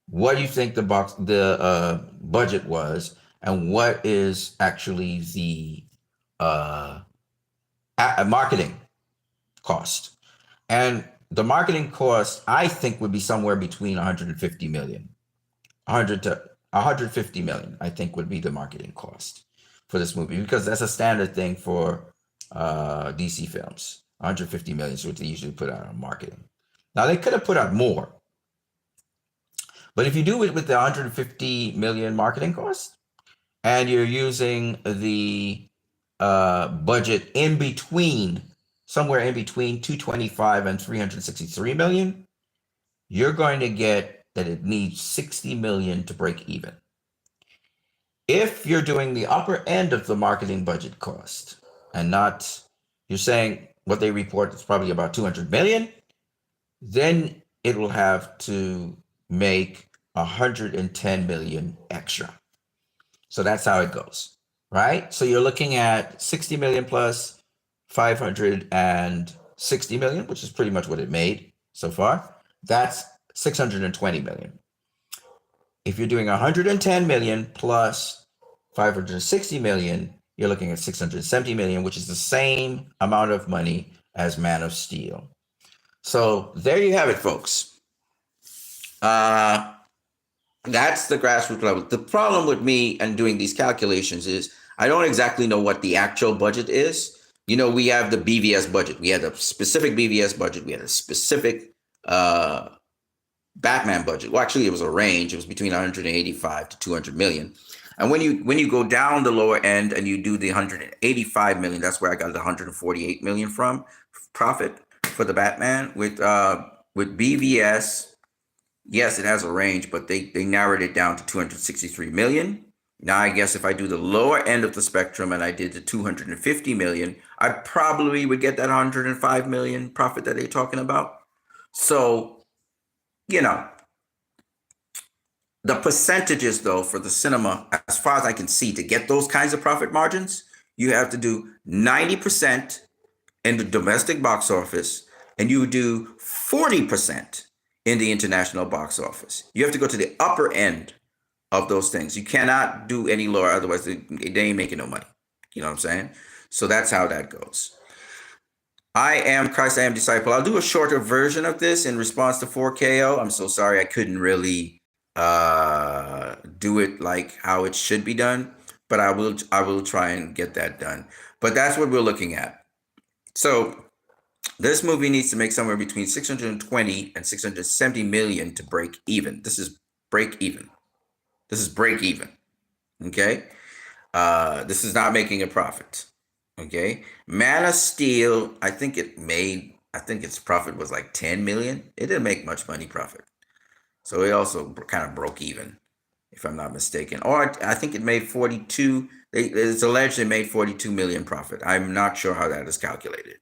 what you think the budget was and what is actually the marketing. cost. And the marketing cost, I think, would be somewhere between 150 million. 100 to 150 million, I think, would be the marketing cost for this movie, because that's a standard thing for DC films. 150 million is what they usually put out on marketing. Now, they could have put out more, but if you do it with the 150 million marketing cost and you're using the budget in between, somewhere in between 225 and 363 million, you're going to get that it needs 60 million to break even. If you're doing the upper end of the marketing budget cost and not, you're saying what they report is probably about 200 million, then it will have to make 110 million extra. So that's how it goes, right? So you're looking at 60 million plus 560 million, which is pretty much what it made so far. That's 620 million. If you're doing 110 million plus 560 million, you're looking at 670 million, which is the same amount of money as Man of Steel. So there you have it, folks. That's the grassroots level. The problem with me and doing these calculations is I don't exactly know what the actual budget is. You know, we have the BVS budget. We had a specific BVS budget. We had a specific Batman budget. Well, actually, it was a range. It was between 185 to 200 million. And when you go down the lower end and you do the 185 million, that's where I got the 148 million from profit for the Batman. With BVS, yes, it has a range, but they narrowed it down to 263 million. Now, I guess if I do the lower end of the spectrum and I did the 250 million, I probably would get that 105 million profit that they're talking about. So, you know, the percentages, though, for the cinema, as far as I can see, to get those kinds of profit margins, you have to do 90% in the domestic box office and you do 40% in the international box office. You have to go to the upper end of those things. You cannot do any lower, otherwise they ain't making no money. You know what I'm saying? So that's how that goes. I am Christ, I am disciple. I'll do a shorter version of this in response to 4KO. I'm so sorry I couldn't really do it like how it should be done, but I will try and get that done. But that's what we're looking at. So this movie needs to make somewhere between 620 and 670 million to break even. This is break even. This is break even. Okay. This is not making a profit. Okay. Man of Steel, I think its profit was like 10 million. It didn't make much money profit. So it also kind of broke even, if I'm not mistaken. Or I think it made 42. It's alleged it made 42 million profit. I'm not sure how that is calculated.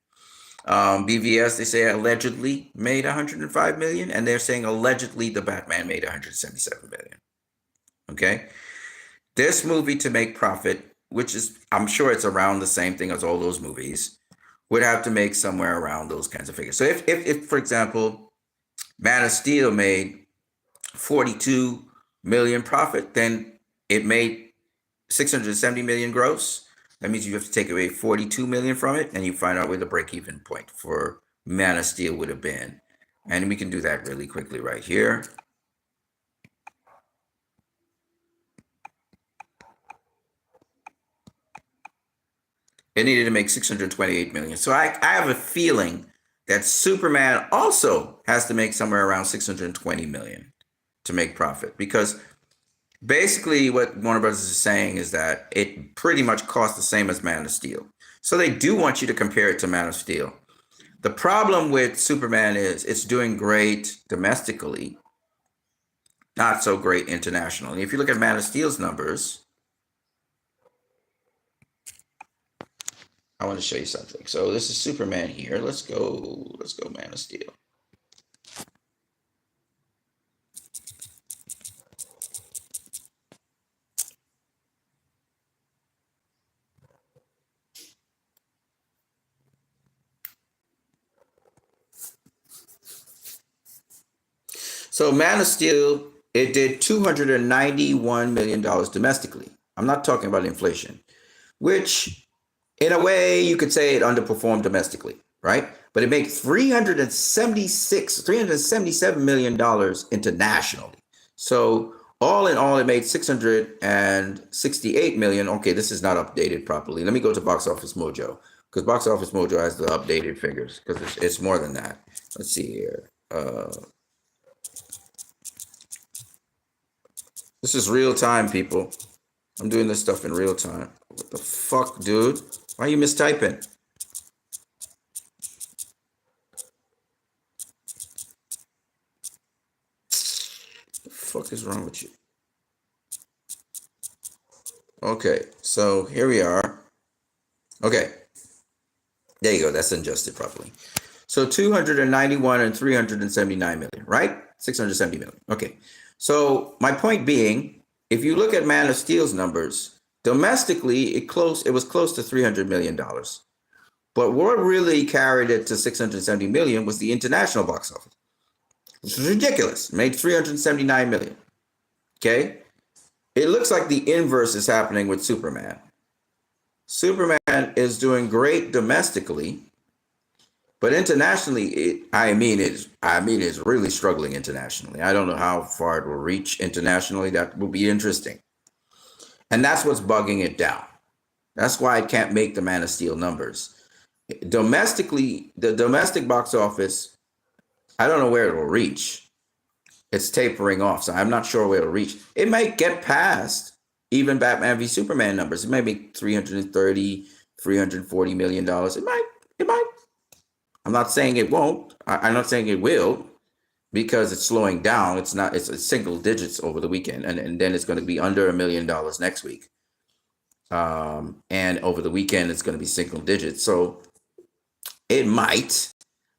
BVS, they say allegedly made 105 million, and they're saying allegedly the Batman made 177 million. Okay. This movie to make profit, which is, I'm sure it's around the same thing as all those movies, would have to make somewhere around those kinds of figures. So if for example, Man of Steel made 42 million profit, then it made 670 million gross. That means you have to take away 42 million from it, and you find out where the break-even point for Man of Steel would have been. And we can do that really quickly right here. It needed to make 628 million. So I have a feeling that Superman also has to make somewhere around 620 million to make profit, because basically what Warner Brothers is saying is that it pretty much costs the same as Man of Steel. So they do want you to compare it to Man of Steel. The problem with Superman is it's doing great domestically, not so great internationally. If you look at Man of Steel's numbers, I want to show you something. So this is Superman here. Let's go Man of Steel. So Man of Steel, it did $291 million domestically. I'm not talking about inflation, which In a way, you could say it underperformed domestically, right? But it made $377 million internationally. So all in all, it made 668 million. Okay, this is not updated properly. Let me go to Box Office Mojo, because Box Office Mojo has the updated figures, because it's more than that. Let's see here. This is real time, people. I'm doing this stuff in real time. What the fuck, dude? Why are you mistyping? The fuck is wrong with you? Okay, so here we are. Okay, there you go. That's adjusted properly. So 291 and 379 million, right? 670 million. Okay. So my point being, if you look at Man of Steel's numbers, domestically it was close to $300 million. But what really carried it to 670 million was the international box office. Which was ridiculous. It made 379 million. Okay? It looks like the inverse is happening with Superman. Superman is doing great domestically, but internationally, it's really struggling internationally. I don't know how far it will reach internationally. That will be interesting. And that's what's bugging it down. That's why it can't make the Man of Steel numbers. Domestically, the domestic box office, I don't know where it will reach. It's tapering off, so I'm not sure where it'll reach. It might get past even Batman v Superman numbers. It might be 330, $340 million. It might. I'm not saying it won't. I'm not saying it will, because it's slowing down. It's single digits over the weekend, and then it's going to be under $1 million next week. And over the weekend, it's going to be single digits. So it might,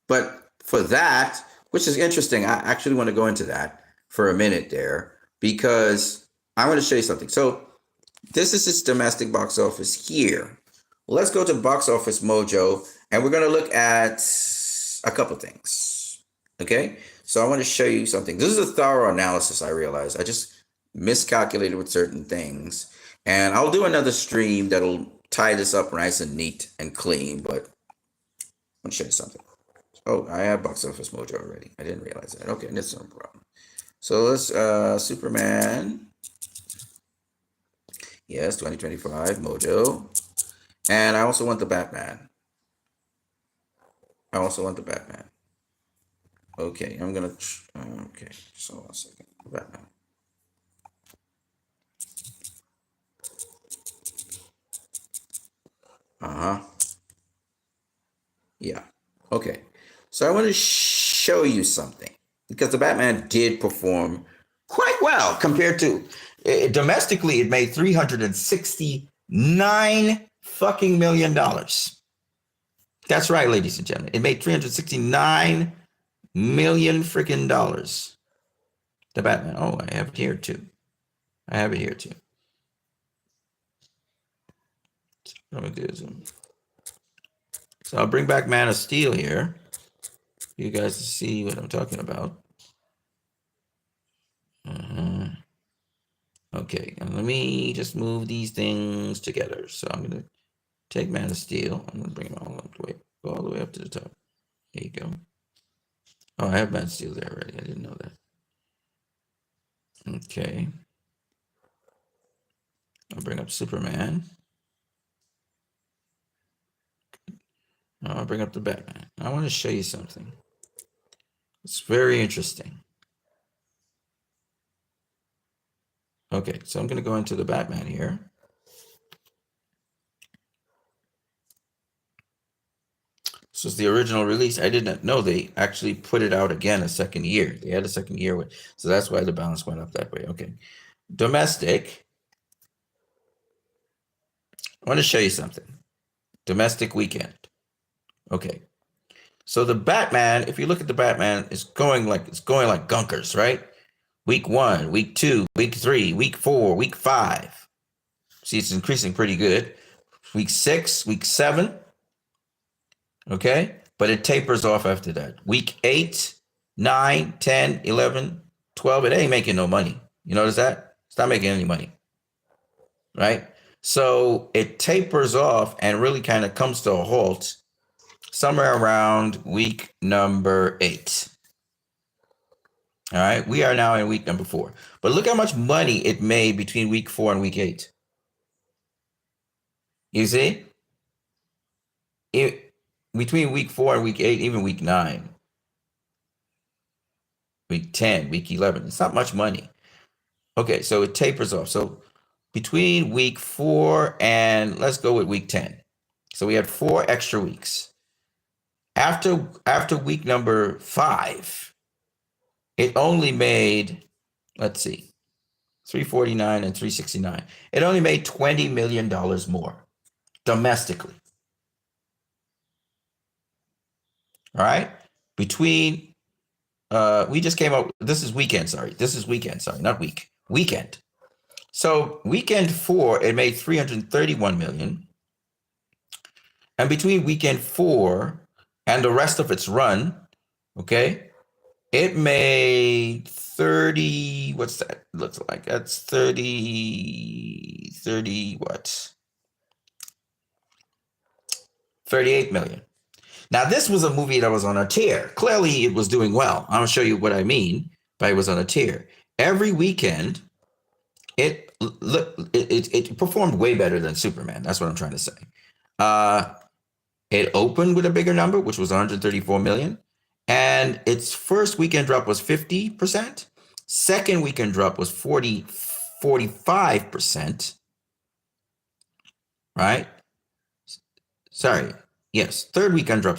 but for that, which is interesting, I actually want to go into that for a minute there, because I want to show you something. So this is its domestic box office here. Let's go to Box Office Mojo, and we're going to look at a couple things. Okay, so I want to show you something. This is a thorough analysis, I realize. I just miscalculated with certain things, and I'll do another stream that'll tie this up nice and neat and clean, but I want to show you something. Oh, I have Box Office Mojo already. I didn't realize that. Okay, that's no problem. So let's Superman. Yes, 2025 Mojo. And I also want the Batman. Okay, I'm gonna. Okay, so 1 second. Batman. Yeah. Okay. So I want to show you something, because the Batman did perform quite well compared to domestically. It made $369 fucking million. That's right, ladies and gentlemen. It made $369 million freaking dollars. The Batman. Oh, I have it here too. Let me do zoom. So I'll bring back Man of Steel here, for you guys to see what I'm talking about. Okay, and let me just move these things together. So I'm going to take Man of Steel. I'm going to bring them all the way up to the top. There you go. Oh, I have Man of Steel there already. I didn't know that. Okay. I'll bring up Superman. I'll bring up the Batman. I want to show you something. It's very interesting. Okay, so I'm going to go into the Batman here. This was the original release. I did not know they actually put it out again a second year. They had a second year, so that's why the balance went up that way. Okay. Domestic. I want to show you something. Domestic weekend. Okay. So the Batman, if you look at the Batman, it's going like gunkers, right? Week 1, week 2, week 3, week 4, week 5. See, it's increasing pretty good. Week 6, week 7. Okay. But it tapers off after that. Week 8, 9, 10, 11, 12. It ain't making no money. You notice that? It's not making any money. Right? So it tapers off and really kind of comes to a halt somewhere around week number 8. All right, we are now in week number 4. But look how much money it made between week 4 and week 8. You see? It between week 4 and week 8, even week 9, week 10, week 11, it's not much money. Okay, so it tapers off. So between week 4 and let's go with week 10. So we had 4 extra weeks. After week number 5, it only made, let's see, 349 and 369. It only made $20 million more domestically. All right. Between we just came out. This is weekend. Sorry, not week. Weekend. So weekend 4, it made 331 million, and between weekend 4 and the rest of its run, okay, it made 30. What's that? Looks like that's 30 what? 38 million. Now, this was a movie that was on a tear. Clearly, it was doing well. I'll show you what I mean by it was on a tear. Every weekend, it performed way better than Superman. That's what I'm trying to say. It opened with a bigger number, which was 134 million. And its first weekend drop was 50%. Second weekend drop was 45%. Right? Sorry. Yes, third weekend drop,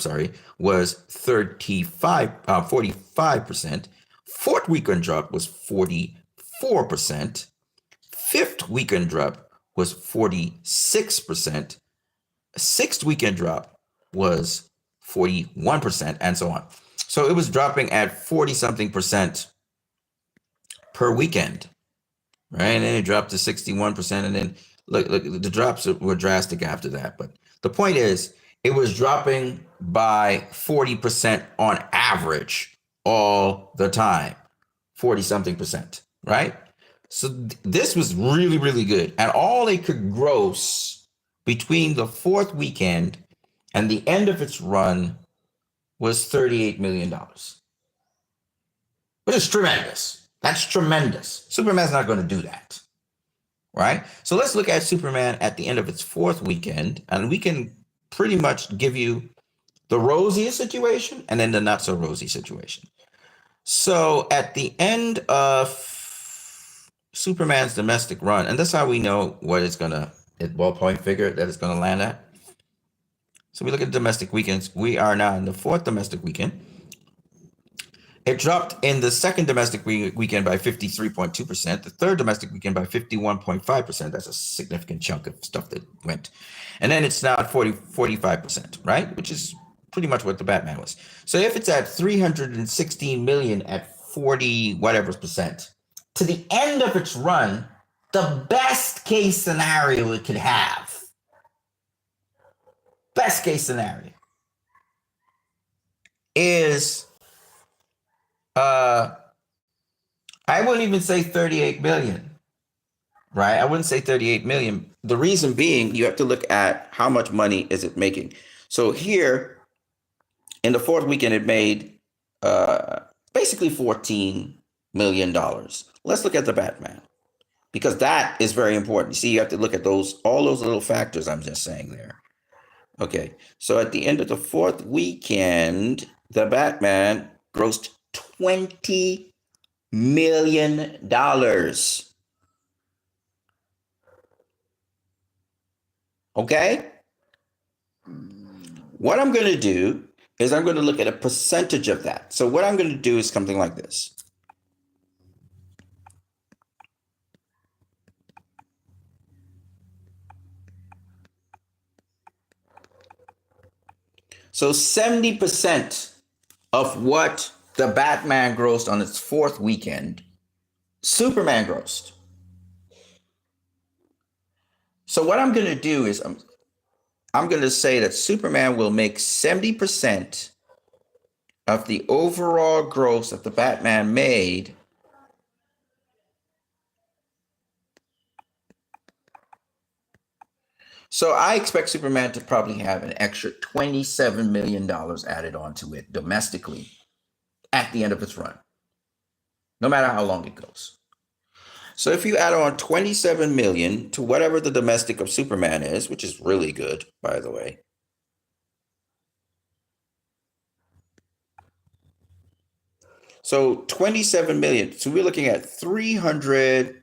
was 45%. Fourth weekend drop was 44%. Fifth weekend drop was 46%. Sixth weekend drop was 41%, and so on. So it was dropping at 40 something percent per weekend, right? And then it dropped to 61%, and then look, the drops were drastic after that. But the point is, it was dropping by 40% on average all the time, 40 something percent, right? So this was really, really good. And all it could gross between the 4th weekend and the end of its run was $38 million, which is tremendous. That's tremendous. Superman's not going to do that, right? So let's look at Superman at the end of its 4th weekend, and we can pretty much give you the rosiest situation and then the not so rosy situation. So at the end of Superman's domestic run, and that's how we know what it's going to, ballpoint figure that it's going to land at. So we look at domestic weekends. We are now in the 4th domestic weekend. It dropped in the 2nd domestic weekend by 53.2%, the 3rd domestic weekend by 51.5%. That's a significant chunk of stuff that went. And then it's now at 45%, right? Which is pretty much what the Batman was. So if it's at 316 million at 40 whatever percent, to the end of its run, the best case scenario it could have, best case scenario, is I wouldn't even say 38 million, right? I wouldn't say 38 million. The reason being, you have to look at how much money is it making. So here in the 4th weekend, it made basically $14 million. Let's look at the Batman, because that is very important. You see, you have to look at all those little factors I'm just saying there. Okay, so at the end of the 4th weekend, the Batman grossed $20 million. Okay? What I'm going to do is I'm going to look at a percentage of that. So what I'm going to do is something like this. So 70% of what the Batman grossed on its 4th weekend, Superman grossed. So what I'm going to do is I'm going to say that Superman will make 70% of the overall gross that the Batman made So I expect Superman to probably have an extra $27 million added onto it domestically at the end of its run, no matter how long it goes. So if you add on 27 million to whatever the domestic of Superman is, which is really good, by the way. So 27 million. So we're looking at 300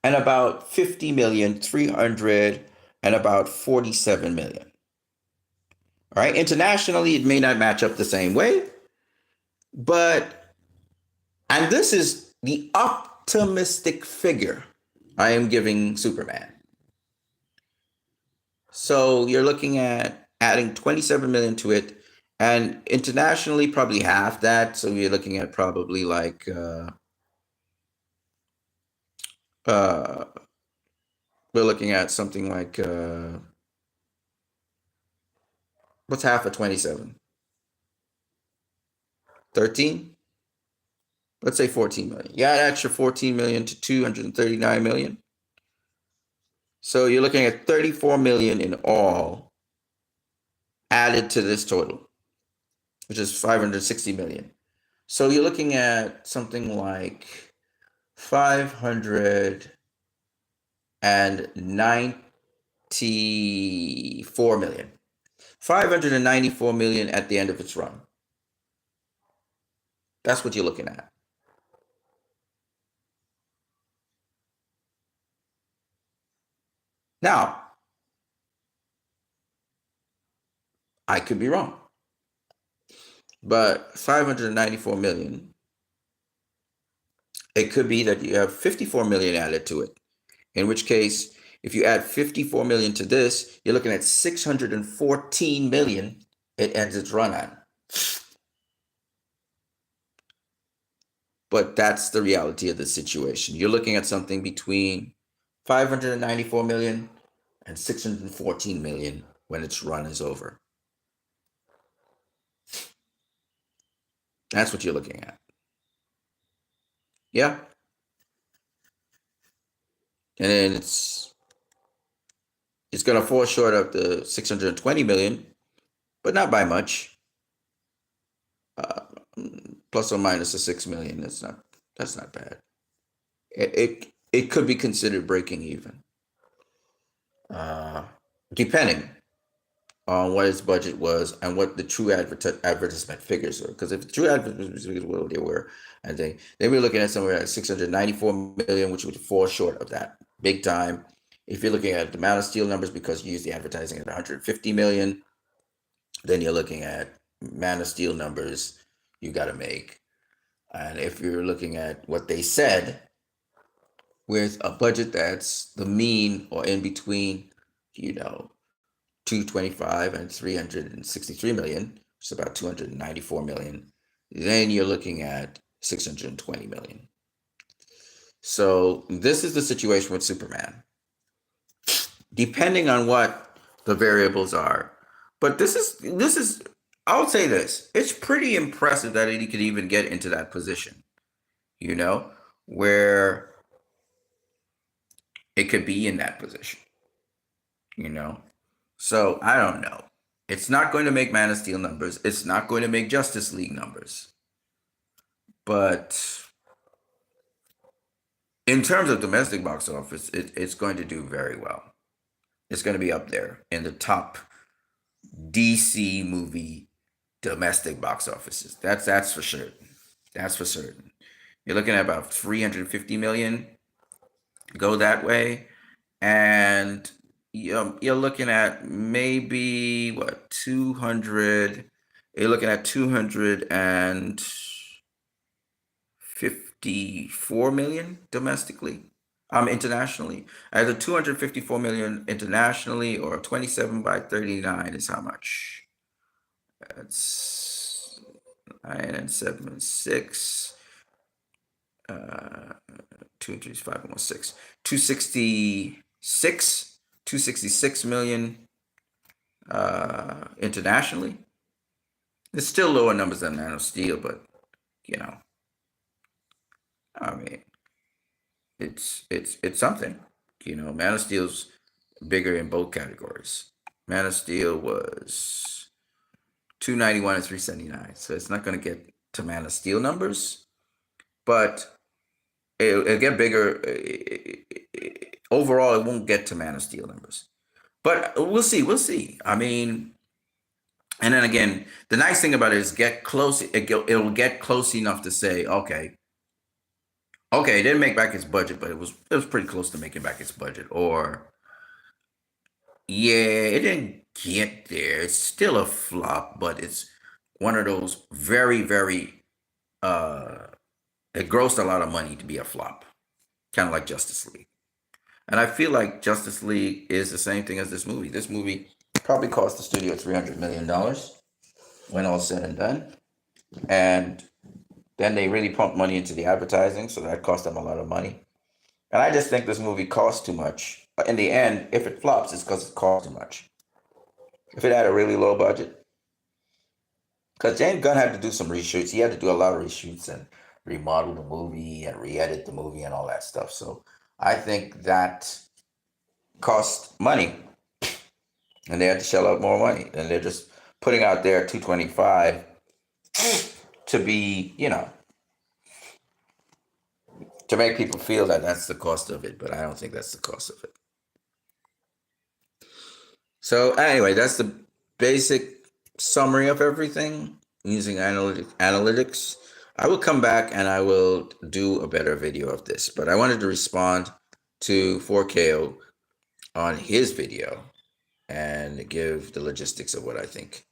and about 50 million, 300 and about 47 million. All right. Internationally, it may not match up the same way, but, and this is the optimistic figure I am giving Superman. So you're looking at adding 27 million to it, and internationally probably half that. So you're looking at probably like uh, we're looking at something like what's half of 27? 13? Let's say 14 million. You add extra 14 million to 239 million. So you're looking at 34 million in all added to this total, which is 560 million. So you're looking at something like 594 million. 594 million at the end of its run. That's what you're looking at. Now, I could be wrong, but 594 million, it could be that you have 54 million added to it, in which case, if you add 54 million to this, you're looking at 614 million it ends its run at. But that's the reality of the situation. You're looking at something between 594 million and 614 million when its run is over. That's what you're looking at. Yeah. And then it's going to fall short of the 620 million, but not by much. Uh, Plus or minus a 6 million. That's not bad. It could be considered breaking even. Depending on what its budget was and what the true advertisement figures were. Because if the true advertisement figures were what they were, I think they were looking at somewhere at 694 million, which would fall short of that big time. If you're looking at the Man of Steel numbers, because you use the advertising at 150 million, then you're looking at Man of Steel numbers you got to make. And if you're looking at what they said, with a budget that's the mean or in between, you know, 225 and 363 million, which is about 294 million, then you're looking at 620 million. So this is the situation with Superman. Depending on what the variables are. But this is I'll say this. It's pretty impressive that he could even get into that position, you know, where it could be in that position, you know. So I don't know. It's not going to make Man of Steel numbers. It's not going to make Justice League numbers. But in terms of domestic box office, it's going to do very well. It's going to be up there in the top DC movie domestic box offices. That's for certain. That's for certain. You're looking at about 350 million go that way, and you're looking at maybe what 200. You're looking at 254 million domestically. Internationally, either 254 million internationally or 27 by 39 is how much? That's 9 and 7 and 6. 2 and 3 is 5 and 1 6. 266. 266 million internationally. It's still lower numbers than Man of Steel, but you know, I mean, it's something. You know, Man of Steel's bigger in both categories. Man of Steel was 291 and 379, so it's not going to get to Man of Steel numbers, but it'll get bigger. Overall, it won't get to Man of Steel numbers, but we'll see. We'll see. I mean, and then again, the nice thing about it is get close. It'll get close enough to say, okay, it didn't make back its budget, but it was pretty close to making back its budget. Or yeah, it didn't get there. It's still a flop, but it's one of those very, very it grossed a lot of money to be a flop. Kind of like Justice League. And I feel like Justice League is the same thing as this movie. This movie probably cost the studio $300 million when all's said and done. And then they really pumped money into the advertising, so that cost them a lot of money. And I just think this movie costs too much. In the end, if it flops, it's because it costs too much. If it had a really low budget, because James Gunn had to do some reshoots. He had to do a lot of reshoots and remodel the movie and re-edit the movie and all that stuff. So I think that cost money, and they had to shell out more money. And they're just putting out there 225 to be, to make people feel that that's the cost of it. But I don't think that's the cost of it. So anyway, that's the basic summary of everything using analytics. I will come back and I will do a better video of this, but I wanted to respond to 4KO on his video and give the logistics of what I think